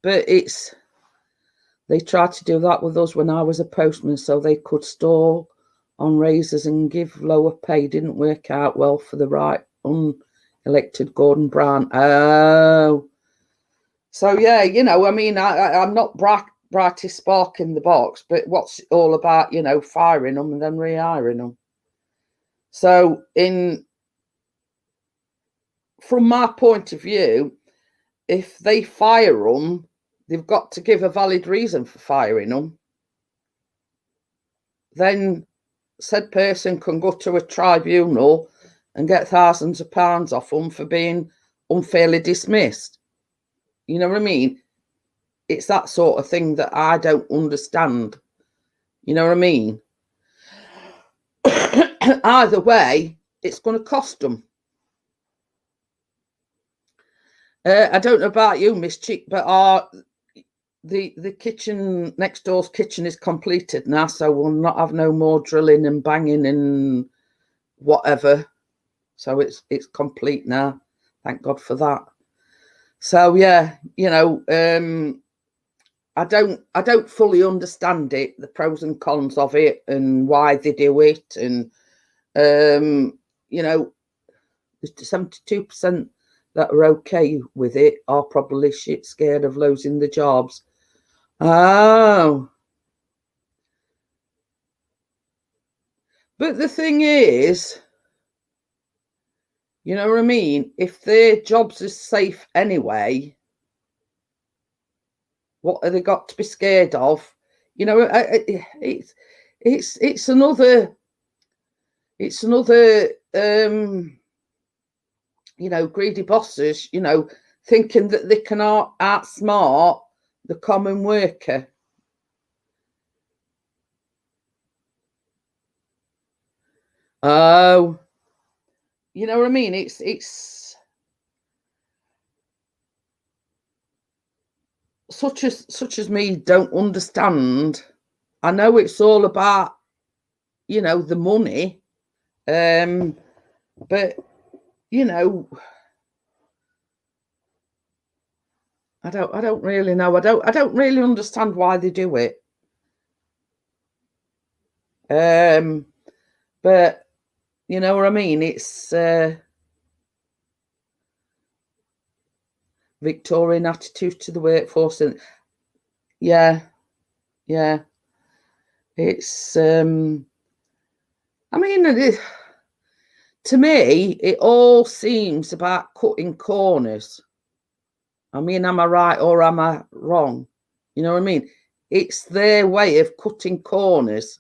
But they tried to do that with us when I was a postman, so they could stall on raises and give lower pay. Didn't work out well for the right unelected Gordon Brown. Oh. So yeah, you know, I mean, I'm not brightest spark in the box, but what's it all about, you know, firing them and then rehiring them? So from my point of view, if they fire them, they've got to give a valid reason for firing them. Then said person can go to a tribunal and get thousands of pounds off them for being unfairly dismissed. You know what I mean? It's that sort of thing that I don't understand. You know what I mean? Either way, it's going to cost them. I don't know about you, Miss Chick, but the kitchen, next door's kitchen, is completed now, so we'll not have no more drilling and banging and whatever. So it's complete now. Thank God for that. So yeah, you know, I don't fully understand it, the pros and cons of it and why they do it, and you know, the 72% that are okay with it are probably shit scared of losing the jobs. Oh. But the thing is, you know what I mean? If their jobs are safe anyway, what have they got to be scared of? You know, it's another you know, greedy bosses, you know, thinking that they can outsmart the common worker. Oh, you know what I mean? It's such as me don't understand. I know it's all about, you know, the money, but you know, I don't really know. I don't really understand why they do it. But you know what I mean? It's Victorian attitude to the workforce, and yeah, it's I mean, to me, it all seems about cutting corners. I mean, am I right or am I wrong? You know what I mean? It's their way of cutting corners,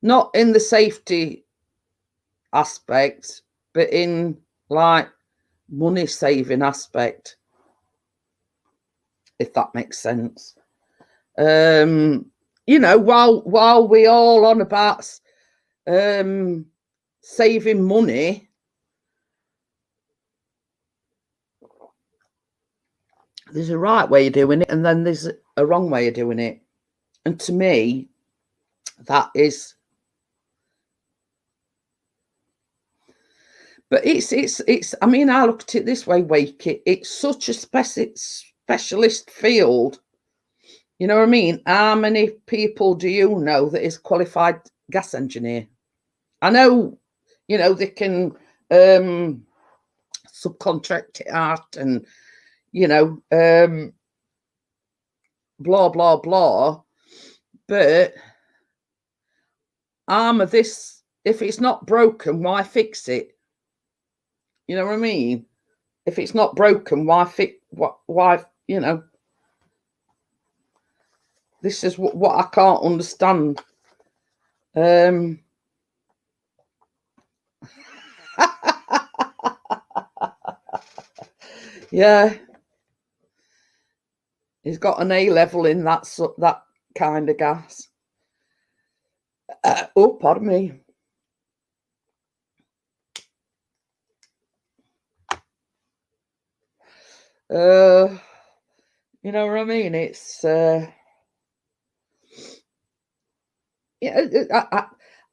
not in the safety aspect, but in like money saving aspect, if that makes sense. You know, while we all on about saving money, there's a right way of doing it, and then there's a wrong way of doing it. And to me, that is. But it's. I mean, I look at it this way, Wakey. It's such a specialist field. You know what I mean? How many people do you know that is qualified gas engineer? I know, you know, they can subcontract it out and, you know, blah, blah, blah. But of this, if it's not broken, why fix it? You know what I mean? If it's not broken, why why, you know? This is what I can't understand. Yeah. He's got an A level in that kind of gas. Oh, pardon me. You know what I mean? It's yeah.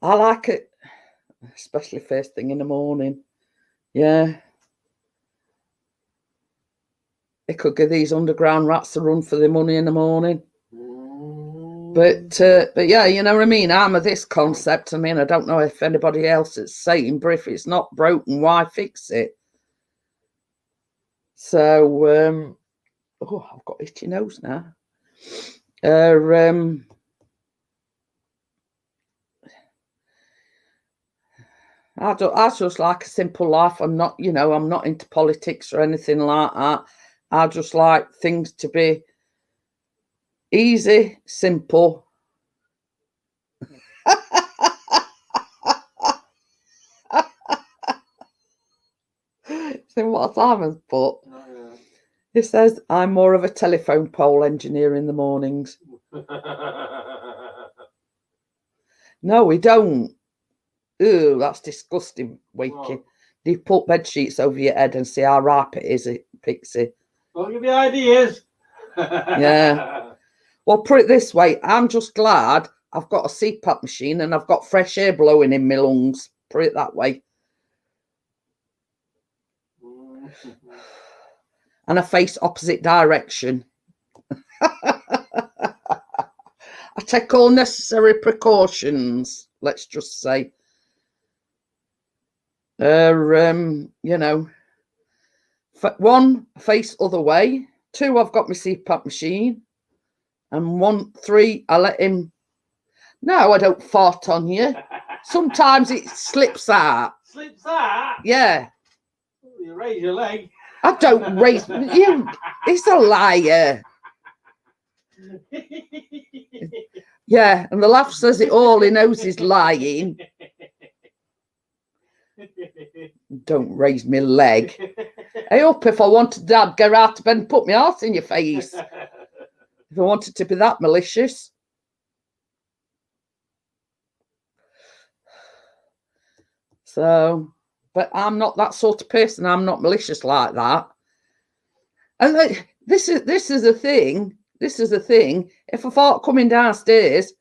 I like it, especially first thing in the morning. Yeah, it could give these underground rats a run for their money in the morning. But yeah, you know what I mean? I'm of this concept. I mean, I don't know if anybody else is saying, but if it's not broken, why fix it? So, oh, I've got itchy nose now. I just like a simple life. I'm not, you know, I'm not into politics or anything like that. I just like things to be easy, simple. So what Simon's put? He says, I'm more of a telephone pole engineer in the mornings. No, we don't. Ooh, that's disgusting, Wakey. Do you put bed sheets over your head and see how ripe it is, Pixie? Don't give me ideas. Yeah. Well, put it this way. I'm just glad I've got a CPAP machine and I've got fresh air blowing in my lungs. Put it that way. And I face opposite direction. I take all necessary precautions, let's just say. You know, one, face other way. Two, I've got my CPAP machine. And 3, I let him. No, I don't fart on you. Sometimes it slips out. Slips out? Yeah. You raise your leg. I don't raise you. He's a liar. Yeah, and the laugh says it all. He knows he's lying. Don't raise me leg. Hey up, if I wanted to, I'd get out of bed and put my arse in your face. If I wanted to be that malicious. So, but I'm not that sort of person. I'm not malicious like that. And this is the thing. This is the thing. If I thought coming downstairs,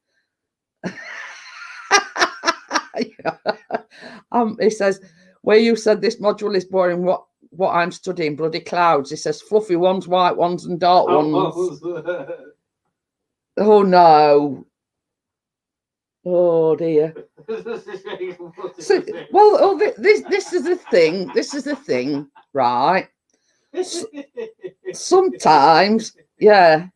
he says, where you said this module is boring, what I'm studying, bloody clouds. He says fluffy ones, white ones, and dark ones. Oh no. Oh dear. So, well, this is the thing. This is the thing, right? Sometimes, yeah.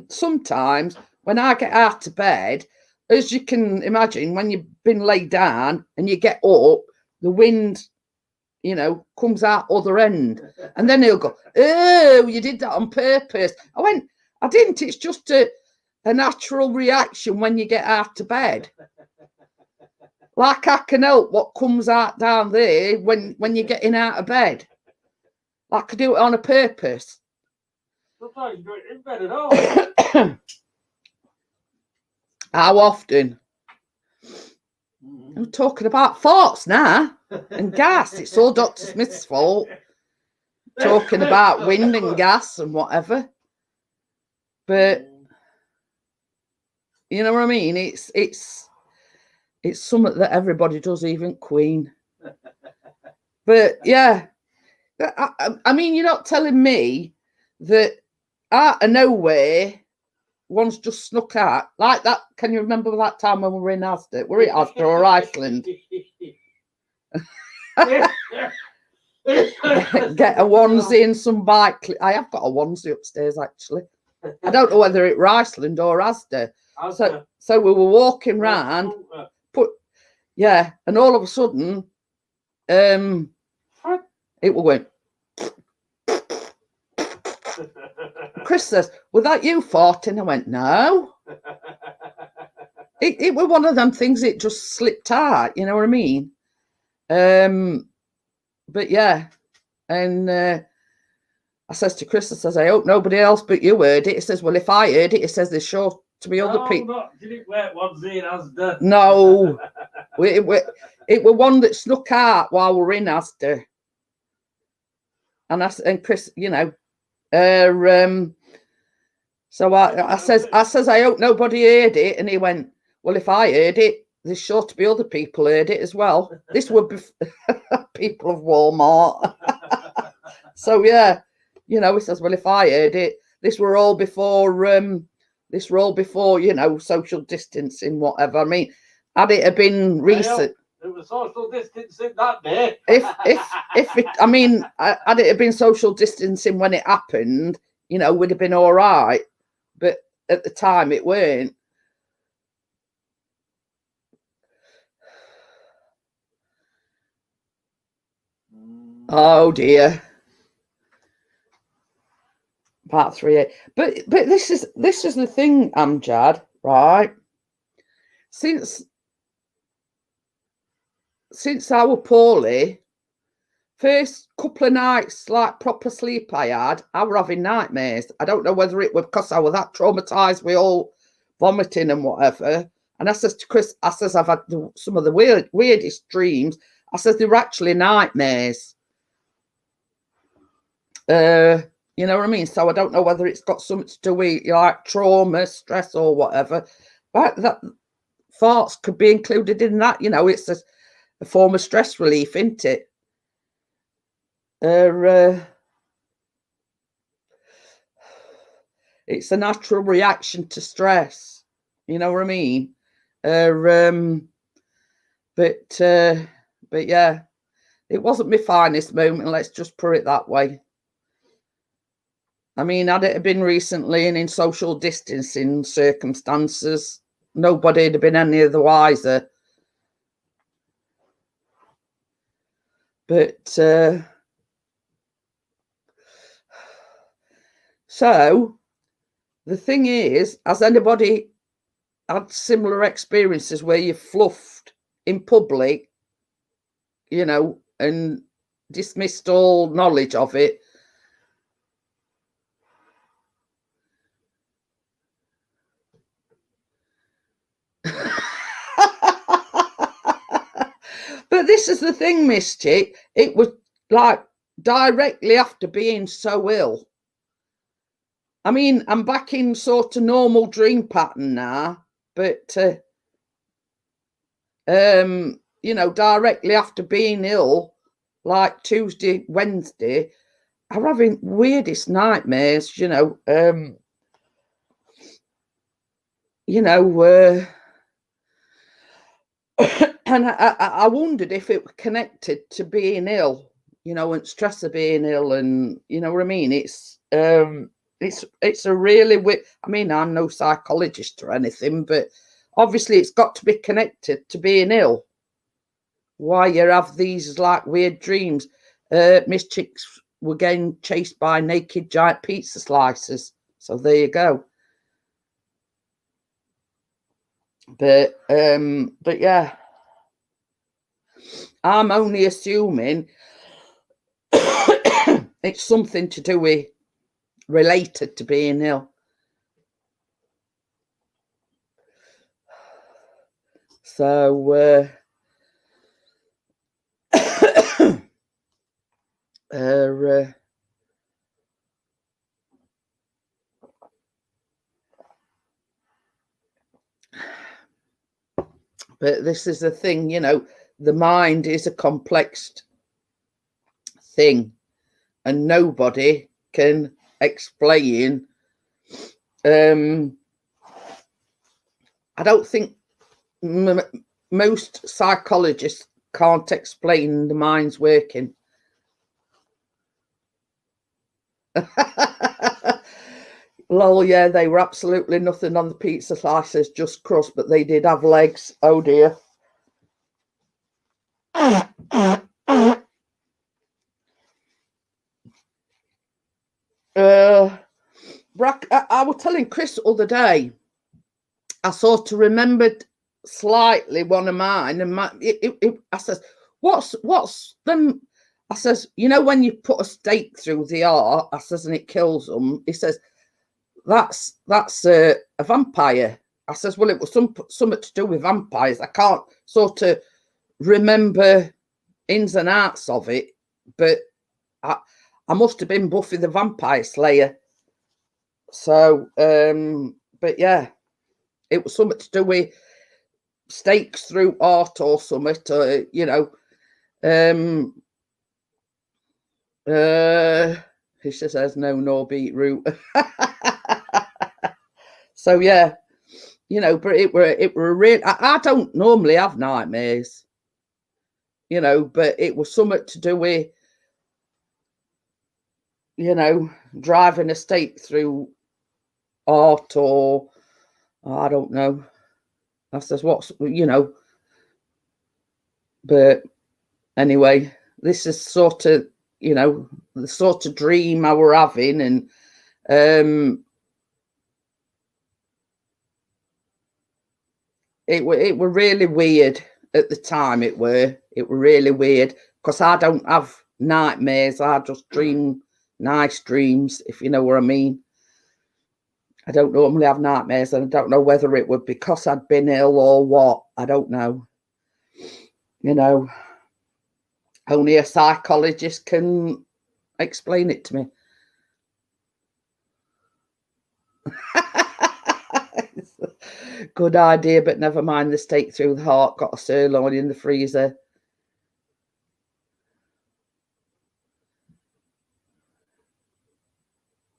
Sometimes when I get out of bed, as you can imagine, when you've been laid down and you get up, the wind, you know, comes out other end, and then he'll go, "Oh, you did that on purpose." I went, "I didn't. It's just a natural reaction when you get out of bed. Like I can help what comes out down there when you're getting out of bed. Like I do it on a purpose." Sometimes you do it in bed at all. How often? I'm talking about farts now and gas. It's all Dr. Smith's fault. Talking about wind and gas and whatever. But you know what I mean? It's something that everybody does, even Queen. But yeah, I mean, you're not telling me that out of nowhere, one's just snuck out like that. Can you remember that time when we were in Asda? Were it Asda or Iceland? Get a onesie and some bike. I have got a onesie upstairs, actually. I don't know whether it were Iceland or Asda. So we were walking round, and all of a sudden, it went. Chris says, "Was that you farting?" I went, "No." It was one of them things. It just slipped out. You know what I mean? But yeah, and I says to Chris, I says, "I hope nobody else but you heard it." He says, "Well, if I heard it," he says, "there's sure to be other people." Didn't wear onesie and Asda. No, it was one that snuck out while we're in Asda. And Chris, you know, so I says, "I hope nobody heard it," and he went, "Well, if I heard it, there's sure to be other people heard it as well." This would be people of Walmart. So yeah, you know, he says, "Well, if I heard it, this were all before, you know, social distancing, whatever." I mean, had it have been recent. It was social distancing that day. I mean, had it have been social distancing when it happened, you know, would have been all right. But at the time, it weren't. Oh dear. Part 3. But this is the thing, Amjad, right? Since I was poorly, first couple of nights, like proper sleep I were having nightmares. I don't know whether it was because I was that traumatized with all vomiting and whatever. And I says to Chris, I says, I've had some of the weirdest dreams. I says, they were actually nightmares. You know what I mean? So I don't know whether it's got something to do with like trauma, stress, or whatever. But that farts could be included in that. You know, it's a form of stress relief, isn't it? It's a natural reaction to stress. You know what I mean? But yeah, it wasn't my finest moment. Let's just put it that way. I mean, had it have been recently and in social distancing circumstances, nobody'd have been any of the wiser. But so the thing is, has anybody had similar experiences where you fluffed in public, you know, and dismissed all knowledge of it. But this is the thing, Misty. It was like directly after being so ill. I mean, I'm back in sort of normal dream pattern now, but you know, directly after being ill, like Tuesday, Wednesday, I'm having weirdest nightmares, you know. And I wondered if it was connected to being ill, you know, and stress of being ill, and you know what I mean. It's a really weird. I mean, I'm no psychologist or anything, but obviously it's got to be connected to being ill. Why you have these like weird dreams? Miss Chicks were getting chased by naked giant pizza slices. So there you go. But yeah, I'm only assuming it's something to do with related to being ill. So but this is the thing, you know, the mind is a complex thing, and nobody can explain. I don't think most psychologists can't explain the mind's working. Lol, yeah, they were absolutely nothing on the pizza slices, just crust, but they did have legs. Oh dear. I was telling Chris the other day, I sort of remembered slightly one of mine, and I says, what's them? I says, you know, when you put a stake through the heart, I says, and it kills them. He says, that's a vampire. I says, well, it was something to do with vampires. I can't sort of remember ins and outs of it, but I must have been Buffy the Vampire Slayer. So, but yeah, it was something to do with stakes through art or something, you know. He says no beetroot. So yeah, you know, but it were real. I don't normally have nightmares, you know, but it was something to do with, you know, driving a stake through art, or I don't know. I says, what's, you know, but anyway, this is sort of, you know, the sort of dream I were having, and it were really weird at the time. It were really weird, because I don't have nightmares. I just dream nice dreams, if you know what I mean. I don't normally have nightmares, and I don't know whether it would because I'd been ill or what. I don't know. You know, only a psychologist can explain it to me. Good idea, but never mind the stake through the heart. Got a sirloin in the freezer.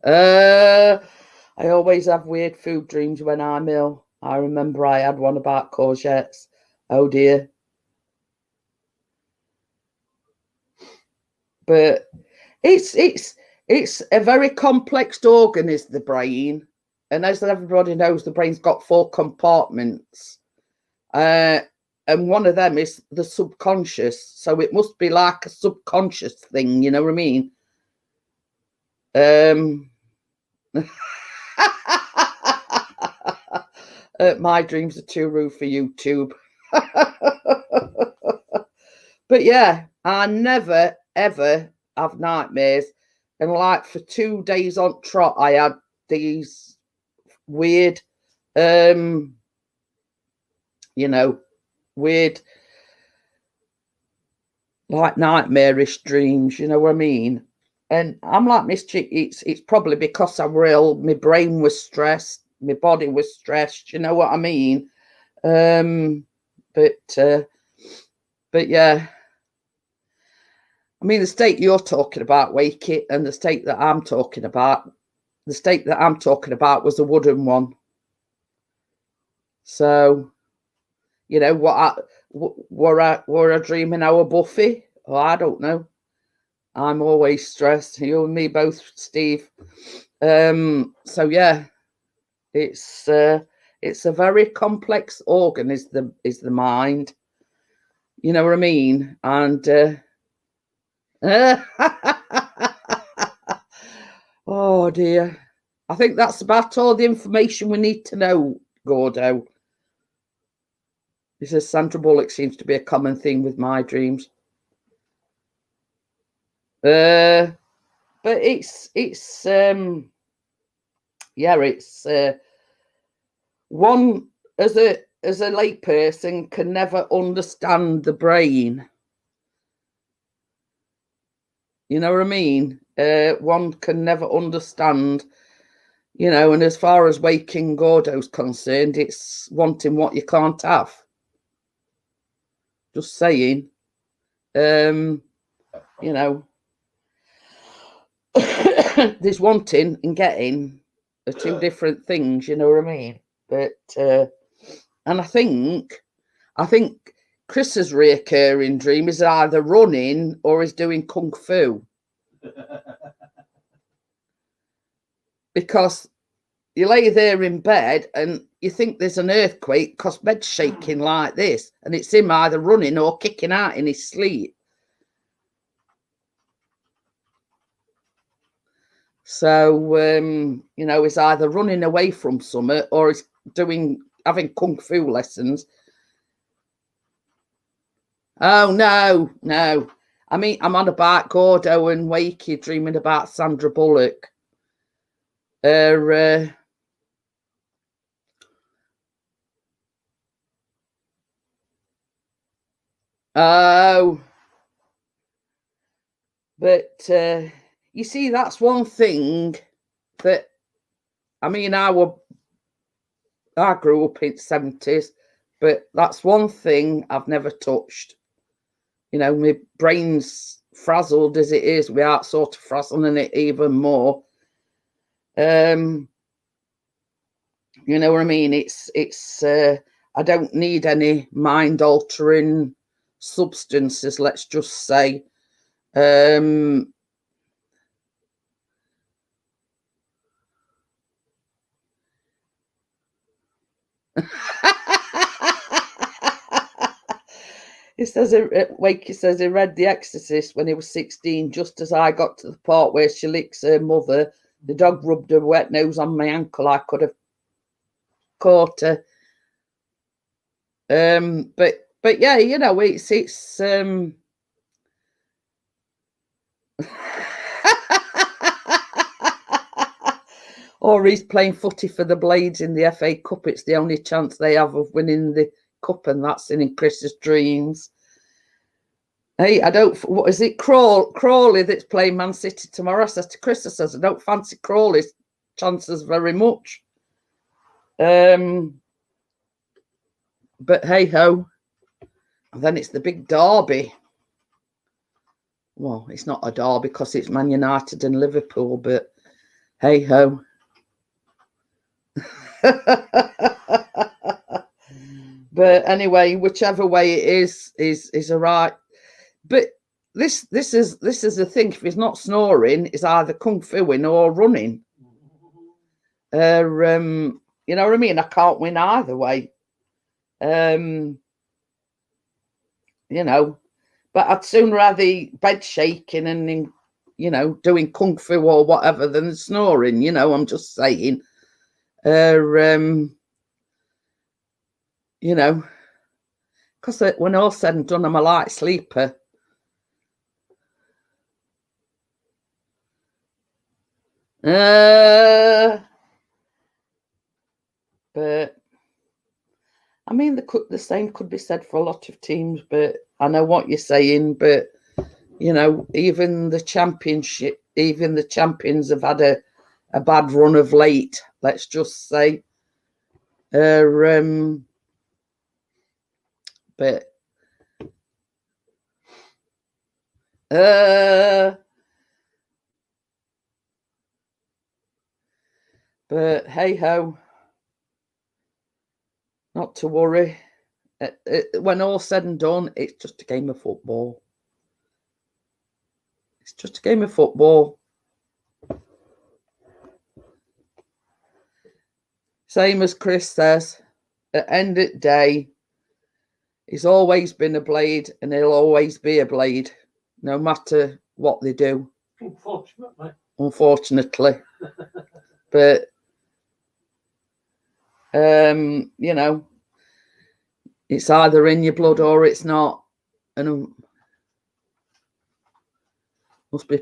I always have weird food dreams when I'm ill. I remember I had one about courgettes. Oh dear. But it's a very complex organ, is the brain. And as everybody knows, the brain's got 4 compartments. And one of them is the subconscious. So it must be like a subconscious thing, you know what I mean? My dreams are too rude for YouTube. But yeah, I never ever have nightmares. And like for 2 days on trot, I had these weird, you know, weird, like nightmarish dreams. You know what I mean? And I'm like Miss Chick. It's probably because I'm real. My brain was stressed, my body was stressed. You know what I mean? But yeah. I mean, the state you're talking about, Wakey, and the state that I'm talking about, the state that I'm talking about was a wooden one. So, you know, were I dreaming I were Buffy? Oh, I don't know. I'm always stressed. You and me both, Steve. So yeah, it's a very complex organ, is the mind. You know what I mean? And oh dear. I think that's about all the information we need to know, Gordo. He says Sandra Bullock seems to be a common theme with my dreams. But it's yeah, it's one as a layperson can never understand the brain. You know what I mean? One can never understand, you know, and as far as Waking Gordo's concerned, it's wanting what you can't have. Just saying. You know, there's wanting and getting are two different things, you know what I mean? But and I think Chris's reoccurring dream is either running or is doing kung fu. Because you lay there in bed and you think there's an earthquake because bed's shaking like this, and it's him either running or kicking out in his sleep. So, you know, he's either running away from something or he's having kung fu lessons. Oh, no. I mean, I'm on about Gordo and Wakey dreaming about Sandra Bullock. Oh. But you see, that's one thing that, I mean, I grew up in the 70s, but that's one thing I've never touched. You know, my brain's frazzled as it is. We are sort of frazzling it even more. You know what I mean? It's I don't need any mind altering substances, let's just say. He says, Wakey says he read The Exorcist when he was 16, just as I got to the part where she licks her mother. The dog rubbed her wet nose on my ankle. I could have caught her. But yeah, you know, it's or he's playing footy for the Blades in the FA Cup. It's the only chance they have of winning the cup, and that's in Chris's dreams. Hey, what is it, Crawley that's playing Man City tomorrow? I says to Chris, I says, I don't fancy Crawley's chances very much. But hey ho. And then it's the big derby. Well, it's not a derby because it's Man United and Liverpool, but hey ho. But anyway, whichever way it is all right. But this is the thing. If he's not snoring, it's either kung fuing or running. You know what I mean? I can't win either way. You know, but I'd sooner have the bed shaking and, you know, doing kung fu or whatever than snoring. You know, I'm just saying. You know, because when all's said and done, I'm a light sleeper. But I mean, the same could be said for a lot of teams. But I know what you're saying. But you know, even the championship, even the champions have had a bad run of late. Let's just say. But but hey ho, not to worry. When all's said and done, it's just a game of football. It's just a game of football. Same as Chris says, at the end of the day, he's always been a blade and he'll always be a blade, no matter what they do. Unfortunately. But, you know, it's either in your blood or it's not. And must be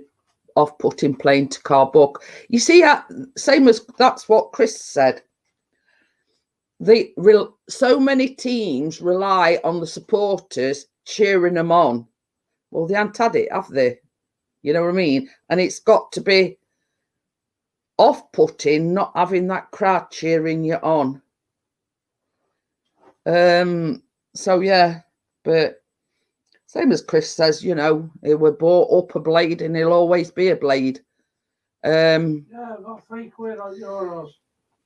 off-putting playing to car book. You see, same as that's what Chris said. So many teams rely on the supporters cheering them on. Well, they haven't had it, have they? You know what I mean? And it's got to be off-putting not having that crowd cheering you on. So yeah, but same as Chris says, you know, he were brought up a blade and he'll always be a blade. Yeah, got £3 on euros.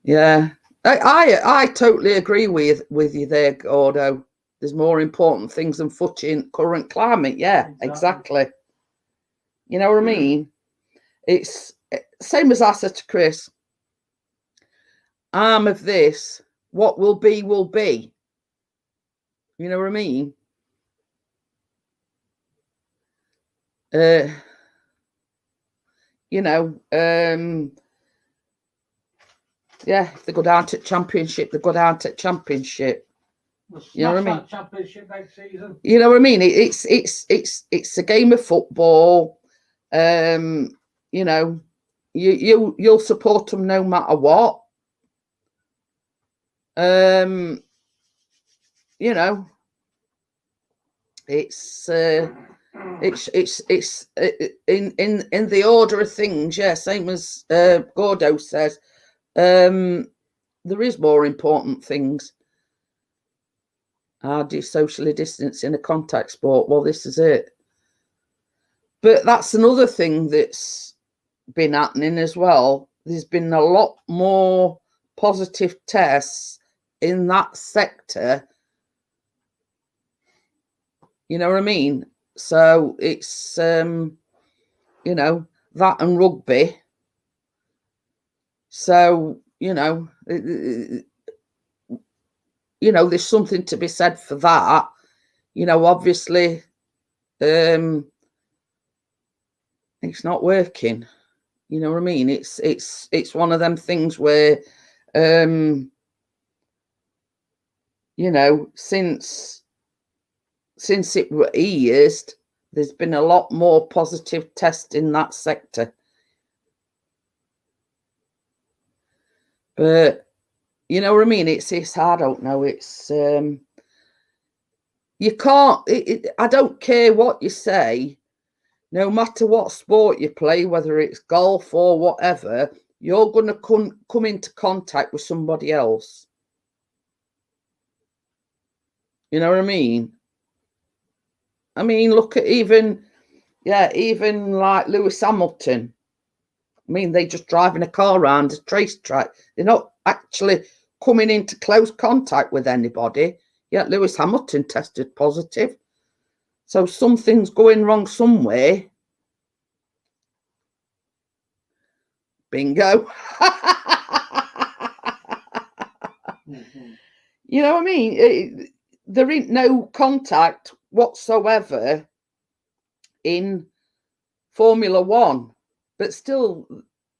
Yeah. I totally agree with you there, Gordo. There's more important things than footy in current climate. Yeah, exactly. You know what I mean? It's same as I said to Chris. I'm of this. What will be, will be. You know what I mean? You know, yeah, if they go down to championship, they go down to championship. You know what I mean? Championship next season. You know what I mean? It's a game of football. You know, you'll support them no matter what. You know, it's in the order of things. Yeah, same as Gordo says. There is more important things. How do you socially distance in a contact sport? Well, this is it. But that's another thing that's been happening as well. There's been a lot more positive tests in that sector. You know what I mean? So it's, you know, that and rugby. So, you know, there's something to be said for that. You know, obviously, it's not working. You know what I mean? It's one of them things where, you know, since it were eased, there's been a lot more positive tests in that sector. But you know what I mean? It's I don't know. It's you can't. I don't care what you say. No matter what sport you play, whether it's golf or whatever, you're going to come into contact with somebody else. You know what I mean? I mean, look at even like Lewis Hamilton. I mean, they just driving a car around a racetrack. They're not actually coming into close contact with anybody. Yet Lewis Hamilton tested positive. So something's going wrong somewhere. Bingo. You know what I mean? There ain't no contact whatsoever in Formula One. But still,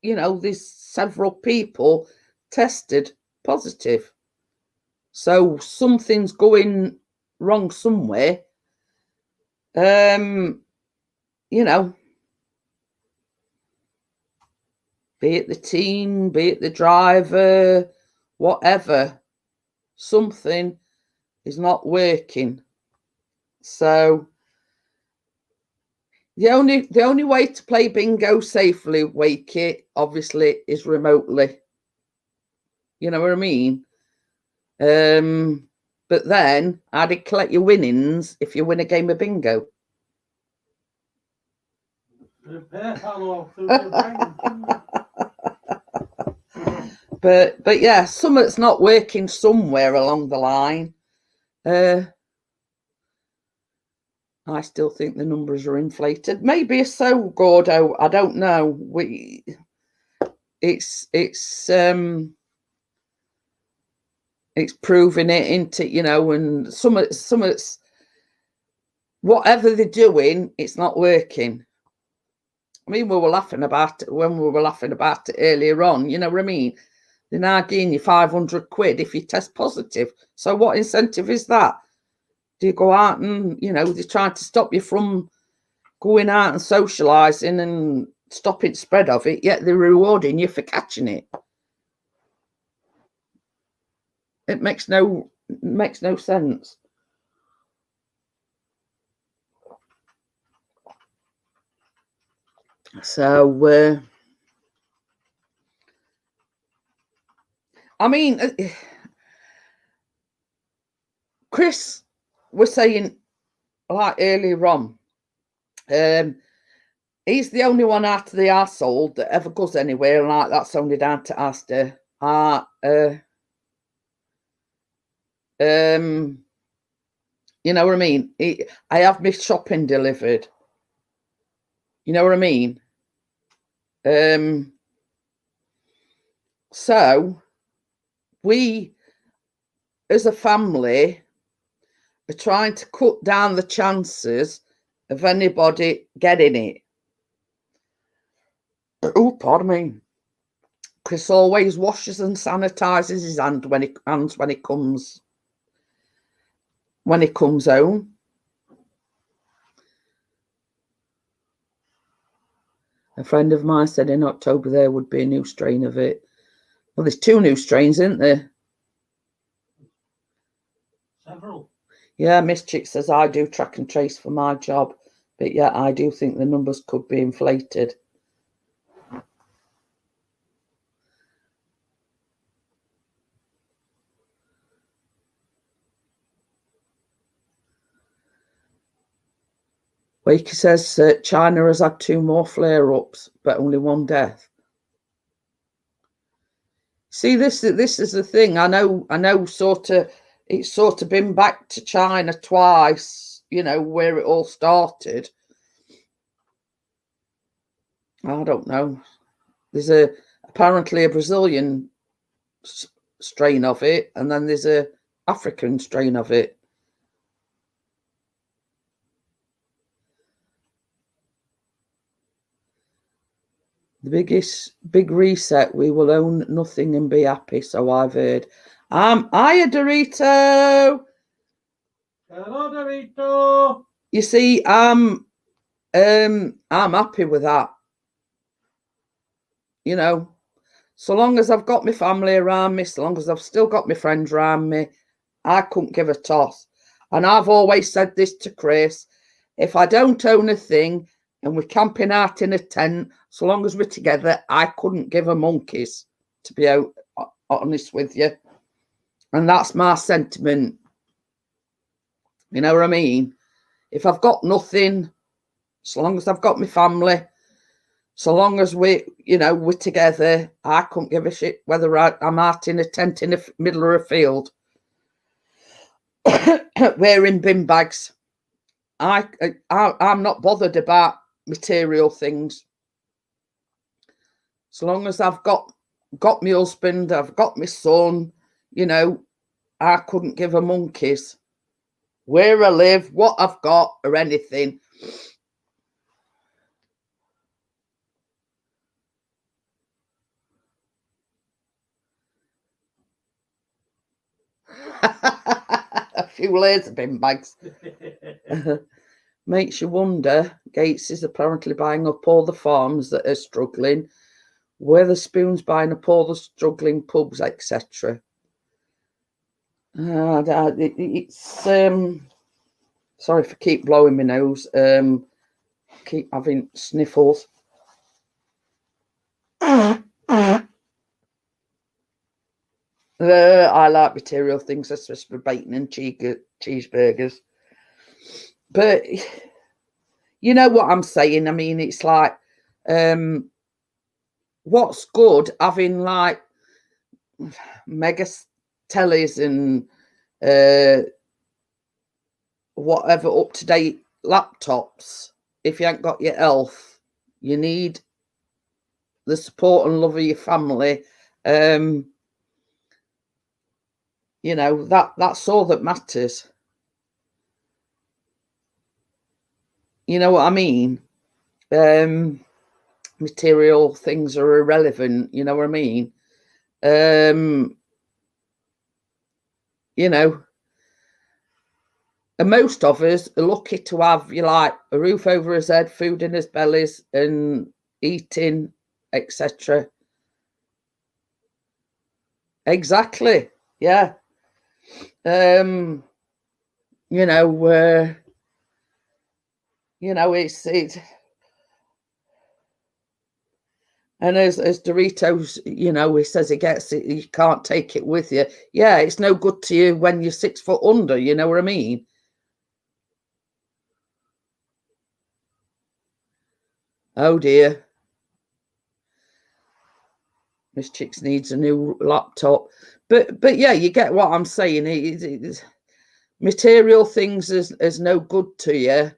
you know, there's several people tested positive. So something's going wrong somewhere. You know. be it the team, be it the driver, whatever, something is not working. So the only way to play bingo safely, Wakey, obviously, is remotely. You know what I mean? But then I'd collect your winnings if you win a game of bingo. But yeah, something's not working somewhere along the line. I still think the numbers are inflated. Maybe so, Gordo. I don't know. It's proving it into, you know, and some it's whatever they're doing, it's not working. I mean, we were laughing about it when we were laughing about it earlier on. You know what I mean? They're now giving you 500 quid if you test positive. So what incentive is that? Do you go out and, you know, they're trying to stop you from going out and socialising and stopping spread of it, yet they're rewarding you for catching it. It makes no sense. So, I mean, Chris was saying, like earlier on, he's the only one out of the household that ever goes anywhere, and like that's only down to Asta. You know what I mean? I have my shopping delivered. You know what I mean? So we, as a family, are trying to cut down the chances of anybody getting it. Oh, pardon me. Chris always washes and sanitizes his hands when he comes home. A friend of mine said in October there would be a new strain of it. Well, there's 2 new strains, isn't there? Several. Yeah, Miss Chick says I do track and trace for my job, but yeah, I do think the numbers could be inflated. Wakey says China has had 2 more flare-ups, but only 1 death. See, this is the thing. I know. It's sort of been back to China twice. You know where it all started. I don't know. There's apparently a Brazilian strain of it, and then there's a African strain of it. The big reset, we will own nothing and be happy, so I've heard. Hiya, Dorito. Hello, Dorito. You see, I'm happy with that. You know, so long as I've got my family around me, so long as I've still got my friends around me, I couldn't give a toss. And I've always said this to Chris, if I don't own a thing and we're camping out in a tent, so long as we're together, I couldn't give a monkeys, to be honest with you. And that's my sentiment. You know what I mean? If I've got nothing, so long as I've got my family, so long as we're together, I couldn't give a shit whether I'm out in a tent in the middle of a field wearing bin bags. I'm not bothered about material things. So long as I've got my husband, I've got my son, you know, I couldn't give a monkeys where I live, what I've got, or anything. A few layers of bin bags. Makes you wonder. Gates is apparently buying up all the farms that are struggling Weatherspoons buying up all the struggling pubs, etc. It's sorry if I keep blowing my nose. Keep having sniffles. I like material things, especially bacon and cheeseburgers. But you know what I'm saying? I mean, it's like, what's good having like mega tellies and whatever up-to-date laptops. If you ain't got your health, you need the support and love of your family. You know, that's all that matters. You know what I mean? Material things are irrelevant, you know what I mean? You know, and most of us are lucky to have, you like, a roof over his head, food in his bellies, and eating, etc. Exactly. Yeah. You know, it's and as Doritos, you know, he says he gets it, you can't take it with you. Yeah, it's no good to you when you're 6 foot under, you know what I mean? Oh dear. Miss Chicks needs a new laptop. But yeah, you get what I'm saying. It's material things is no good to you,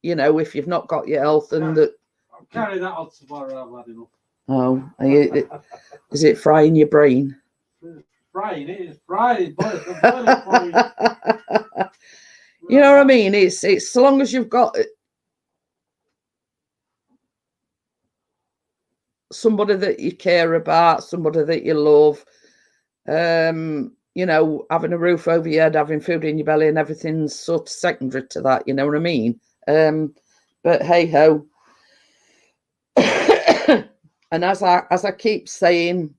you know, if you've not got your health and that. I'll carry that on tomorrow. I've had enough. Oh, is it frying your brain? Frying it is frying. You know what I mean? It's so long as you've got somebody that you care about, somebody that you love, you know, having a roof over your head, having food in your belly, and everything's sort of secondary to that. You know what I mean? But hey ho. And as I keep saying,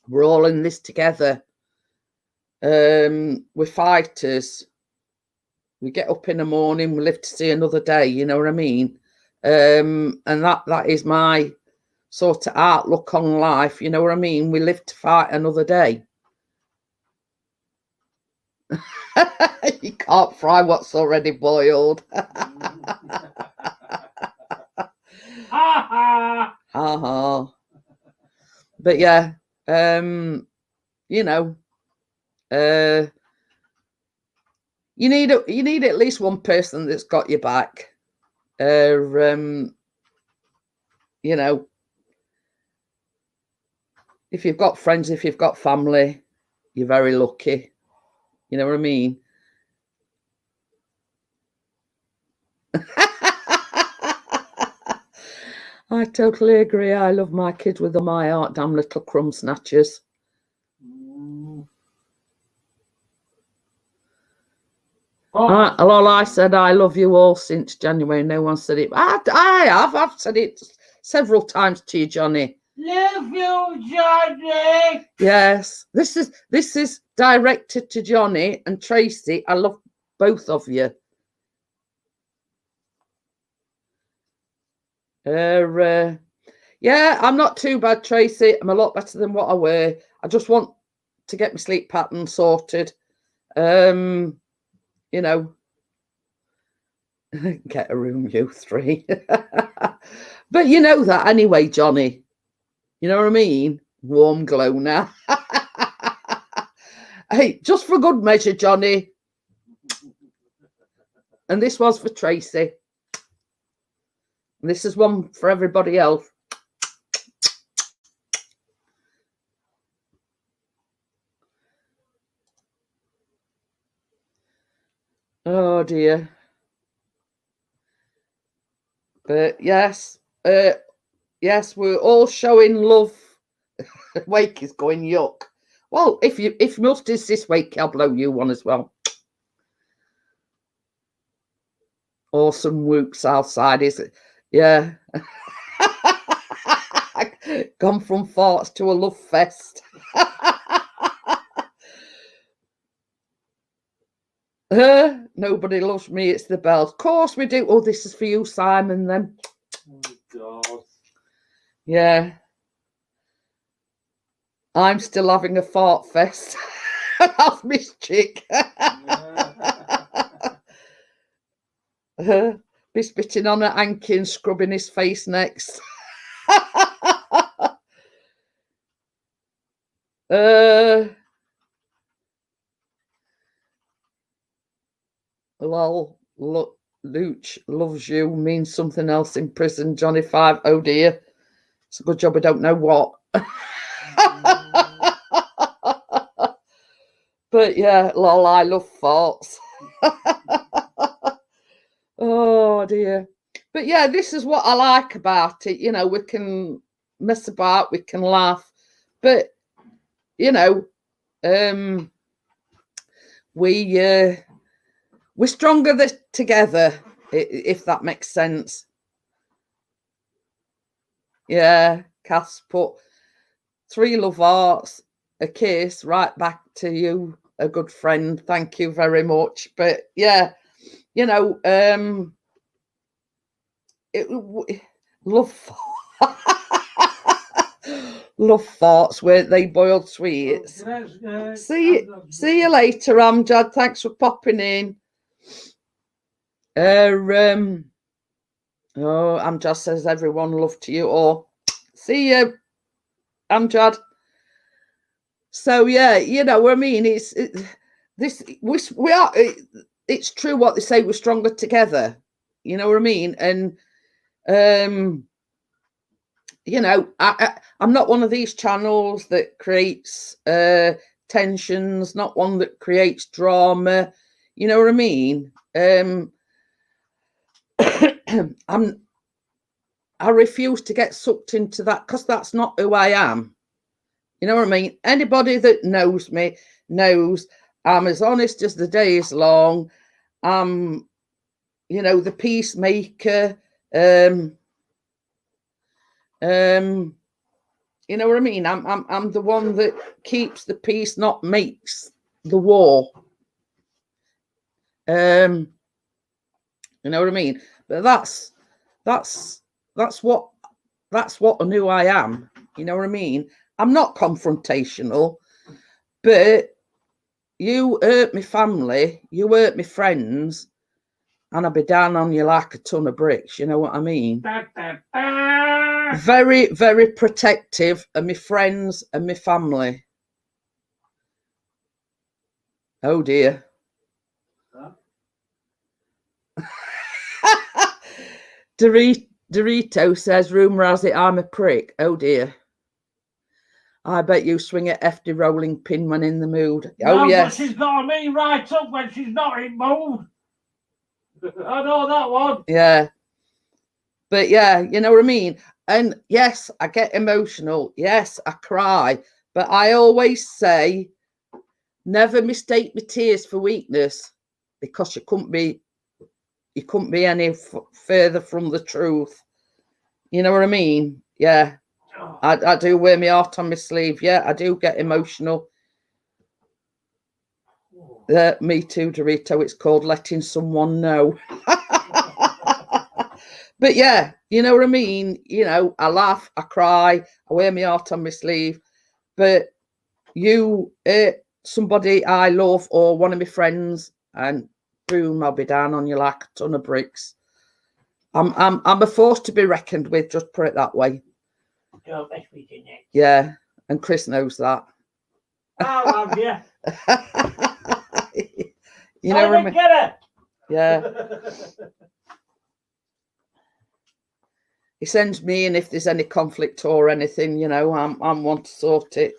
we're all in this together. We're fighters. We get up in the morning, we live to see another day, you know what I mean? And that is my sort of outlook on life, you know what I mean? We live to fight another day. You can't fry what's already boiled. But yeah, you know, you need at least one person that's got your back. You know, if you've got friends, if you've got family, you're very lucky. You know what I mean? I totally agree. I love my kids with all my heart, damn little crumb snatchers. All I said, I love you all since January. No one said it. I've said it several times to you, Johnny. Love you, Johnny. Yes, this is directed to Johnny and Tracy. I love both of you. Yeah, I'm not too bad, Tracy. I'm a lot better than what I were. I just want to get my sleep pattern sorted. You know, get a room, you three. But you know that anyway, Johnny. You know what I mean? Warm glow now. Hey, just for good measure, Johnny. And this was for Tracy. And this is one for everybody else. Oh dear. But yes, yes, we're all showing love. Wake is going yuck. Well, if Must is this week, I'll blow you one as well. Awesome whoops outside, is it? Yeah. Gone from farts to a love fest. Nobody loves me, it's the bells. Of course we do. Oh, this is for you, Simon, then. Oh, God. Yeah. I'm still having a fart fest. That's Miss Chick. Be spitting on her hanky and scrubbing his face next. Lol, Luch loves you means something else in prison. Johnny 5, oh dear. It's a good job I don't know what. But yeah, lol, I love farts. Oh dear. But yeah, this is what I like about it. You know, we can mess about, we can laugh, but you know, we're stronger together, if that makes sense. Yeah, Cass put 3 love hearts, a kiss right back to you, a good friend. Thank you very much. But yeah, you know, love love farts, weren't they, boiled sweets? See you later, Amjad. Thanks for popping in. Oh, Amjad says everyone love to you all. See you, Amjad. So yeah, you know what I mean. It's true what they say. We're stronger together. You know what I mean. And you know, I'm not one of these channels that creates tensions. Not one that creates drama. You know what I mean. I refuse to get sucked into that because that's not who I am. You know what I mean? Anybody that knows me knows I'm as honest as the day is long. I'm, you know, the peacemaker. You know what I mean? I'm the one that keeps the peace, not makes the war. You know what I mean? But that's what and who I am. You know what I mean? I'm not confrontational, but you hurt my family, you hurt my friends, and I'll be down on you like a ton of bricks. You know what I mean? Very, very protective of my friends and my family. Oh dear. Dorito says, rumour has it I'm a prick. Oh dear. I bet you swing a hefty rolling pin when in the mood. No, oh yes. But she's got me right up when she's not in mood. I know that one. Yeah. But yeah, you know what I mean? And yes, I get emotional. Yes, I cry. But I always say, never mistake my tears for weakness, because you couldn't be any further from the truth. You know what I mean? Yeah. I do wear my heart on my sleeve. Yeah, I do get emotional. Me too, Dorito. It's called letting someone know. But yeah, you know what I mean? You know, I laugh, I cry, I wear my heart on my sleeve. But you, somebody I love or one of my friends, and boom, I'll be down on you like a ton of bricks. I'm a force to be reckoned with, just put it that way. Yeah, and Chris knows that. I love you. You know what I mean? Get it. Yeah. He sends me in if there's any conflict or anything, you know, I'm one to sort it.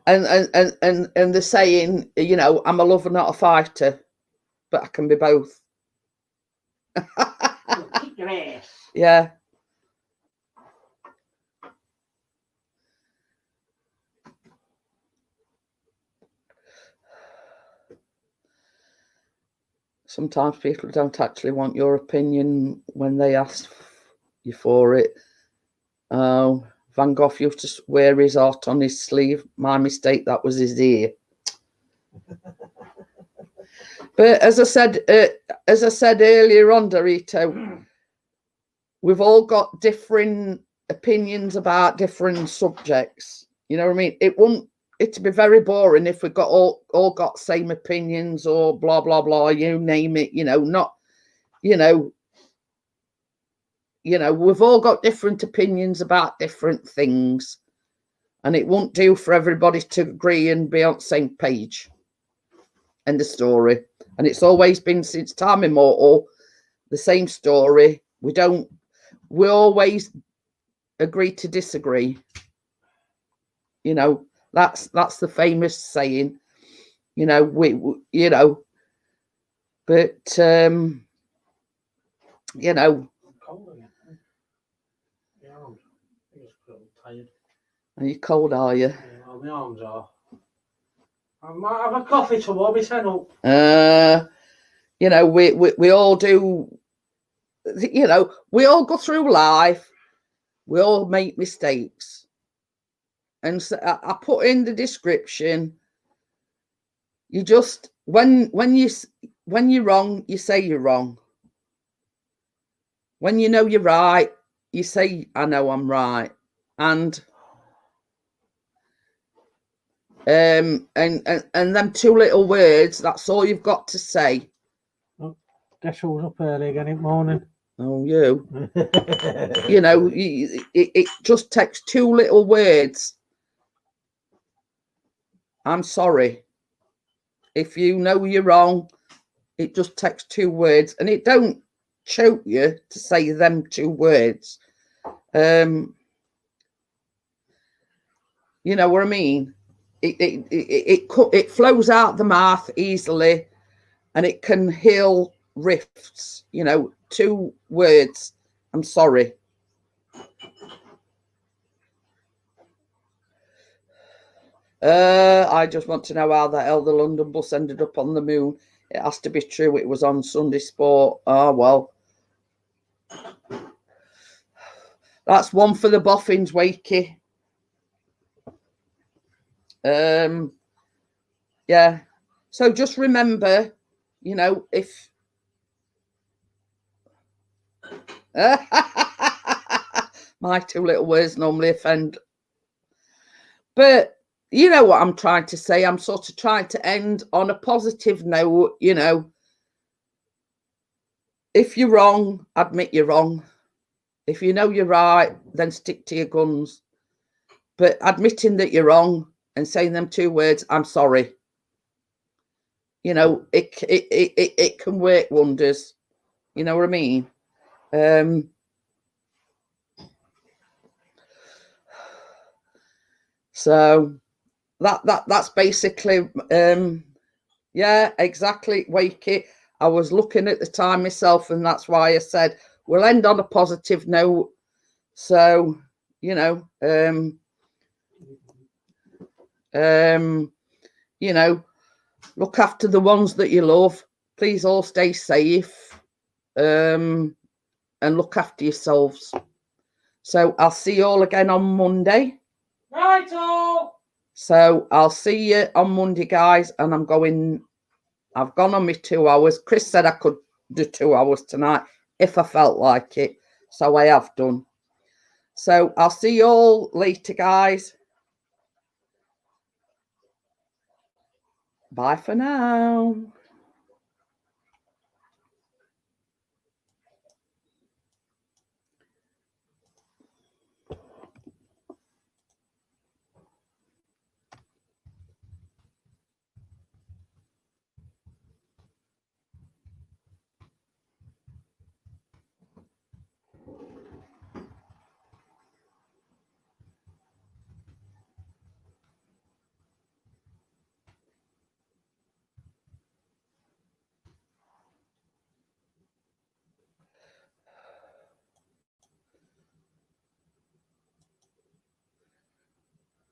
And the saying, you know, I'm a lover, not a fighter, but I can be both. Kick your ass. Yeah. sometimes people don't actually want your opinion when they ask you for it. Oh, Van Gogh used to wear his heart on his sleeve. My mistake, that was his ear. But as I said earlier on, Dorito, we've all got different opinions about different subjects. You know what I mean? It'd be very boring if we got all got same opinions or blah blah blah. You name it. Not. We've all got different opinions about different things, and it won't do for everybody to agree and be on the same page. End of story. And it's always been since time immemorial the same story. We always agree to disagree. That's the famous saying. But Are you cold, are you? Yeah, well, my arms are. I might have a coffee to warm my head up. We all do. We all go through life. We all make mistakes, and so I put in the description. You just when you're wrong, you say you're wrong. When you know you're right, you say I know I'm right, and them two little words, that's all you've got to say. Oh, guess who's up early again in the morning? Oh, you. It just takes two little words. I'm sorry. If you know you're wrong, it just takes two words, and it don't choke you to say them two words. You know what I mean? It flows out the mouth easily, and it can heal rifts. Two words. I'm sorry. I just want to know how the hell the London bus ended up on the moon. It has to be true. It was on Sunday Sport. Oh, well. That's one for the boffins, Wakey. Yeah. So just remember, if... My two little words normally offend. But you know what I'm trying to say. I'm sort of trying to end on a positive note, If you're wrong, admit you're wrong. If you know you're right, then stick to your guns. But admitting that you're wrong and saying them two words, I'm sorry. It can work wonders. You know what I mean? So that's basically yeah, exactly, Wakey. I was looking at the time myself, and that's why I said we'll end on a positive note. So, look after the ones that you love. Please all stay safe. And look after yourselves. So I'll see you all again on Monday. Righto. So I'll see you on Monday, guys. And I've gone on my 2 hours. Chris said I could do 2 hours tonight if I felt like it. So I have done. So I'll see you all later, guys. Bye for now.